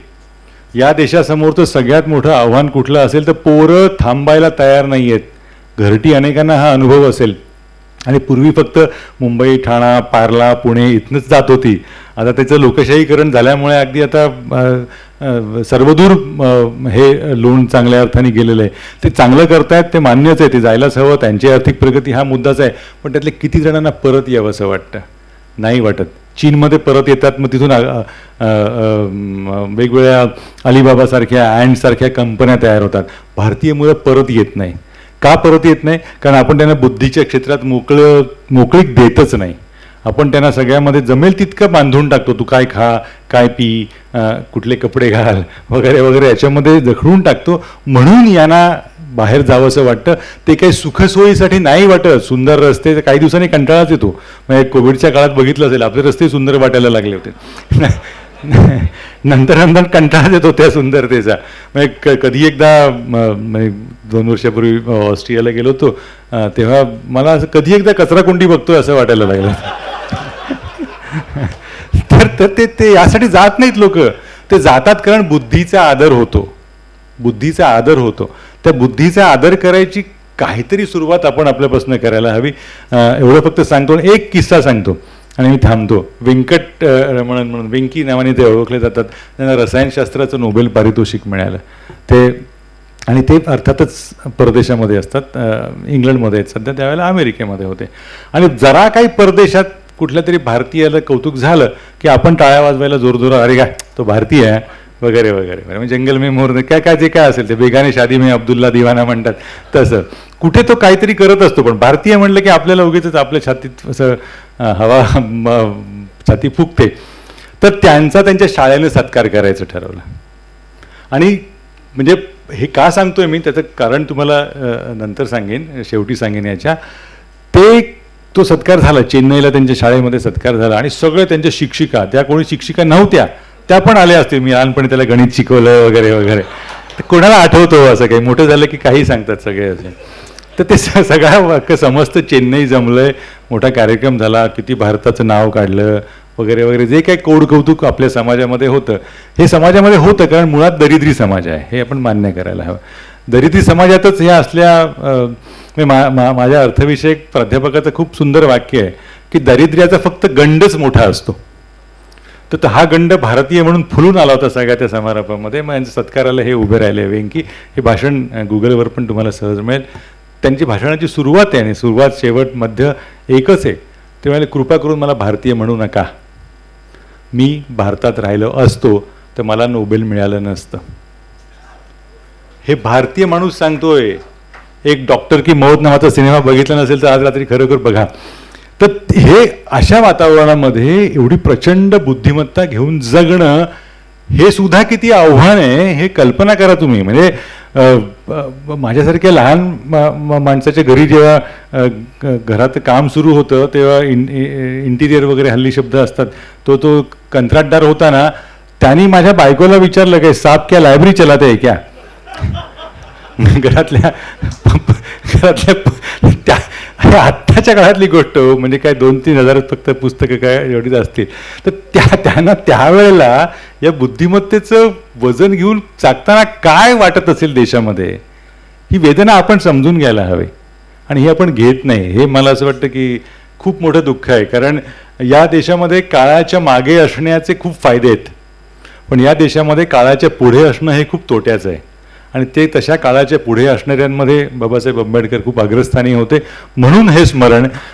या देशासमोरचं सगळ्यात मोठं आव्हान कुठलं असेल तर पोरं थांबायला तयार नाही आहेत. घरटी अनेकांना हा अनुभव असेल. आणि पूर्वी फक्त मुंबई, ठाणा, पार्ला, पुणे इथनंच जात होती. आता त्याचं लोकशाहीकरण झाल्यामुळे अगदी आता सर्वदूर हे लोण चांगल्या अर्थाने गेलेलं आहे. ते चांगलं करतायत, ते मान्यच आहे, ते जायलाच हवं, त्यांची आर्थिक प्रगती हा मुद्दाच आहे. पण त्यातले किती जणांना परत यावं असं वाटतं? नाही वाटत. चीनमध्ये परत येतात, मग तिथून वेगवेगळ्या अलिबाबासारख्या अँडसारख्या कंपन्या तयार होतात. भारतीय मुलं परत येत नाही. का परत येत नाही? कारण आपण त्यांना बुद्धीच्या क्षेत्रात मोकळीक देतच नाही. आपण त्यांना सगळ्यामध्ये जमेल तितकं बांधून टाकतो. तू काय खा, काय पी, कुठले कपडे घाल वगैरे वगैरे याच्यामध्ये जखडून टाकतो. म्हणून यांना बाहेर जावं असं वाटतं. ते काही सुखसोयीसाठी नाही वाटत. सुंदर रस्ते काही दिवसांनी कंटाळाच येतो. म्हणजे कोविडच्या काळात बघितलं असेल, आपले रस्ते सुंदर वाटायला लागले होते. नंतर कंटाळाच येतो त्या सुंदरतेचा. म्हणजे कधी एकदा 2 वर्षापूर्वी ऑस्ट्रियाला गेलो होतो, तेव्हा मला असं कधी एकदा कचराकुंडी बघतोय असं वाटायला लागलं. तर ते यासाठी जात नाहीत लोक. ते जातात कारण बुद्धीचा आदर होतो. बुद्धीचा आदर होतो. त्या बुद्धीचा आदर करायची काहीतरी सुरुवात आपण आपल्यापासून करायला हवी. एवढं फक्त सांगतो. एक किस्सा सांगतो आणि मी थांबतो. व्यंकट रमणन म्हणून, वेंकी नावाने ते ओळखले जातात, त्यांना रसायनशास्त्राचं नोबेल पारितोषिक मिळालं. आणि ते अर्थातच परदेशामध्ये असतात, इंग्लंडमध्ये आहेत सध्या, त्यावेळेला अमेरिकेमध्ये होते. आणि जरा काही परदेशात कुठल्या तरी भारतीयाला कौतुक झालं की आपण टाळ्या वाजवायला जोरजोरात, अरे काय तो भारतीय आहे वगैरे वगैरे. म्हणजे जंगल में मोर काय जे काय असेल ते, बेगाने शादी में अब्दुल्ला दिवाना म्हणतात तसं. कुठे तो काहीतरी करत असतो. पण भारतीय म्हणलं की आपल्याला उगीच आपल्या छातीत असं हवा छाती फुगते. तर त्यांच्या शाळेने सत्कार करायचं ठरवलं. आणि म्हणजे हे का सांगतोय मी, त्याचं कारण तुम्हाला नंतर सांगेन, शेवटी सांगेन याच्या. तो सत्कार झाला चेन्नईला, त्यांच्या शाळेमध्ये सत्कार झाला. आणि सगळ्या त्यांच्या शिक्षिका, त्या कोणी शिक्षिका नव्हत्या, त्या पण आल्या असतील. मी लहानपणी त्याला गणित शिकवलं वगैरे वगैरे. तर कोणाला आठवतो असं काही, मोठं झालं की काही सांगतात सगळे असे. तर ते सगळं समस्त चेन्नई जमलंय, मोठा कार्यक्रम झाला, किती भारताचं नाव काढलं वगैरे वगैरे. जे काही कौतुक आपल्या समाजामध्ये होतं, हे समाजामध्ये होतं कारण मुळात दरिद्री समाज आहे, हे आपण मान्य करायला हवं. दरिद्री समाजातच ह्या असल्या माझ्या अर्थविषयक प्राध्यापकाचं खूप सुंदर वाक्य आहे की दारिद्र्याचा फक्त गंडच मोठा असतो. तर हा गंड भारतीय म्हणून फुलून आला होता सगळ्या त्या समारंभामध्ये. मग यांचं सत्काराला हे उभे राहिले वेंकी. हे भाषण गुगलवर पण तुम्हाला सहज मिळेल. त्यांची भाषणाची सुरुवात आहे आणि सुरुवात शेवट मध्य एकच आहे. ते म्हणाले, कृपा करून मला भारतीय म्हणू नका. मी भारतात राहिलो असतो तर मला नोबेल मिळालं नसतं. हे भारतीय माणूस सांगतोय. एक डॉक्टर की मौत नावाचा सिनेमा बघितला नसेल तर आज रात्री खरोखर बघा. तर हे अशा वातावरणामध्ये एवढी प्रचंड बुद्धिमत्ता घेऊन जगणं हे सुद्धा किती आव्हान आहे हे कल्पना करा तुम्ही. म्हणजे माझ्यासारख्या लहान माणसाच्या घरी जेव्हा घरात काम सुरू होतं तेव्हा इंटिरियर वगैरे हल्ली शब्द असतात, तो कंत्राटदार होता ना, त्यांनी माझ्या बायकोला विचारलं काय साप क्या लायब्ररी चलाते है क्या. घरातल्या त्या आत्ताच्या काळातली गोष्ट हो, म्हणजे काय 2-3 हजार फक्त पुस्तकं काय एवढीच असतील. तर त्यांना त्यावेळेला या बुद्धिमत्तेचं वजन घेऊन चाकताना काय वाटत असेल देशामध्ये, ही वेदना आपण समजून घ्यायला हवी. आणि हे आपण घेत नाही. हे मला असं वाटतं की खूप मोठं दुःख आहे. कारण या देशामध्ये काळाच्या मागे असण्याचे खूप फायदे आहेत, पण या देशामध्ये काळाच्या पुढे असणं हे खूप तोट्याचं आहे. आणि ते तशा काळाच्या पुढे असणाऱ्यांमध्ये बाबासाहेब आंबेडकर खूप अग्रस्थानी होते. म्हणून हे स्मरण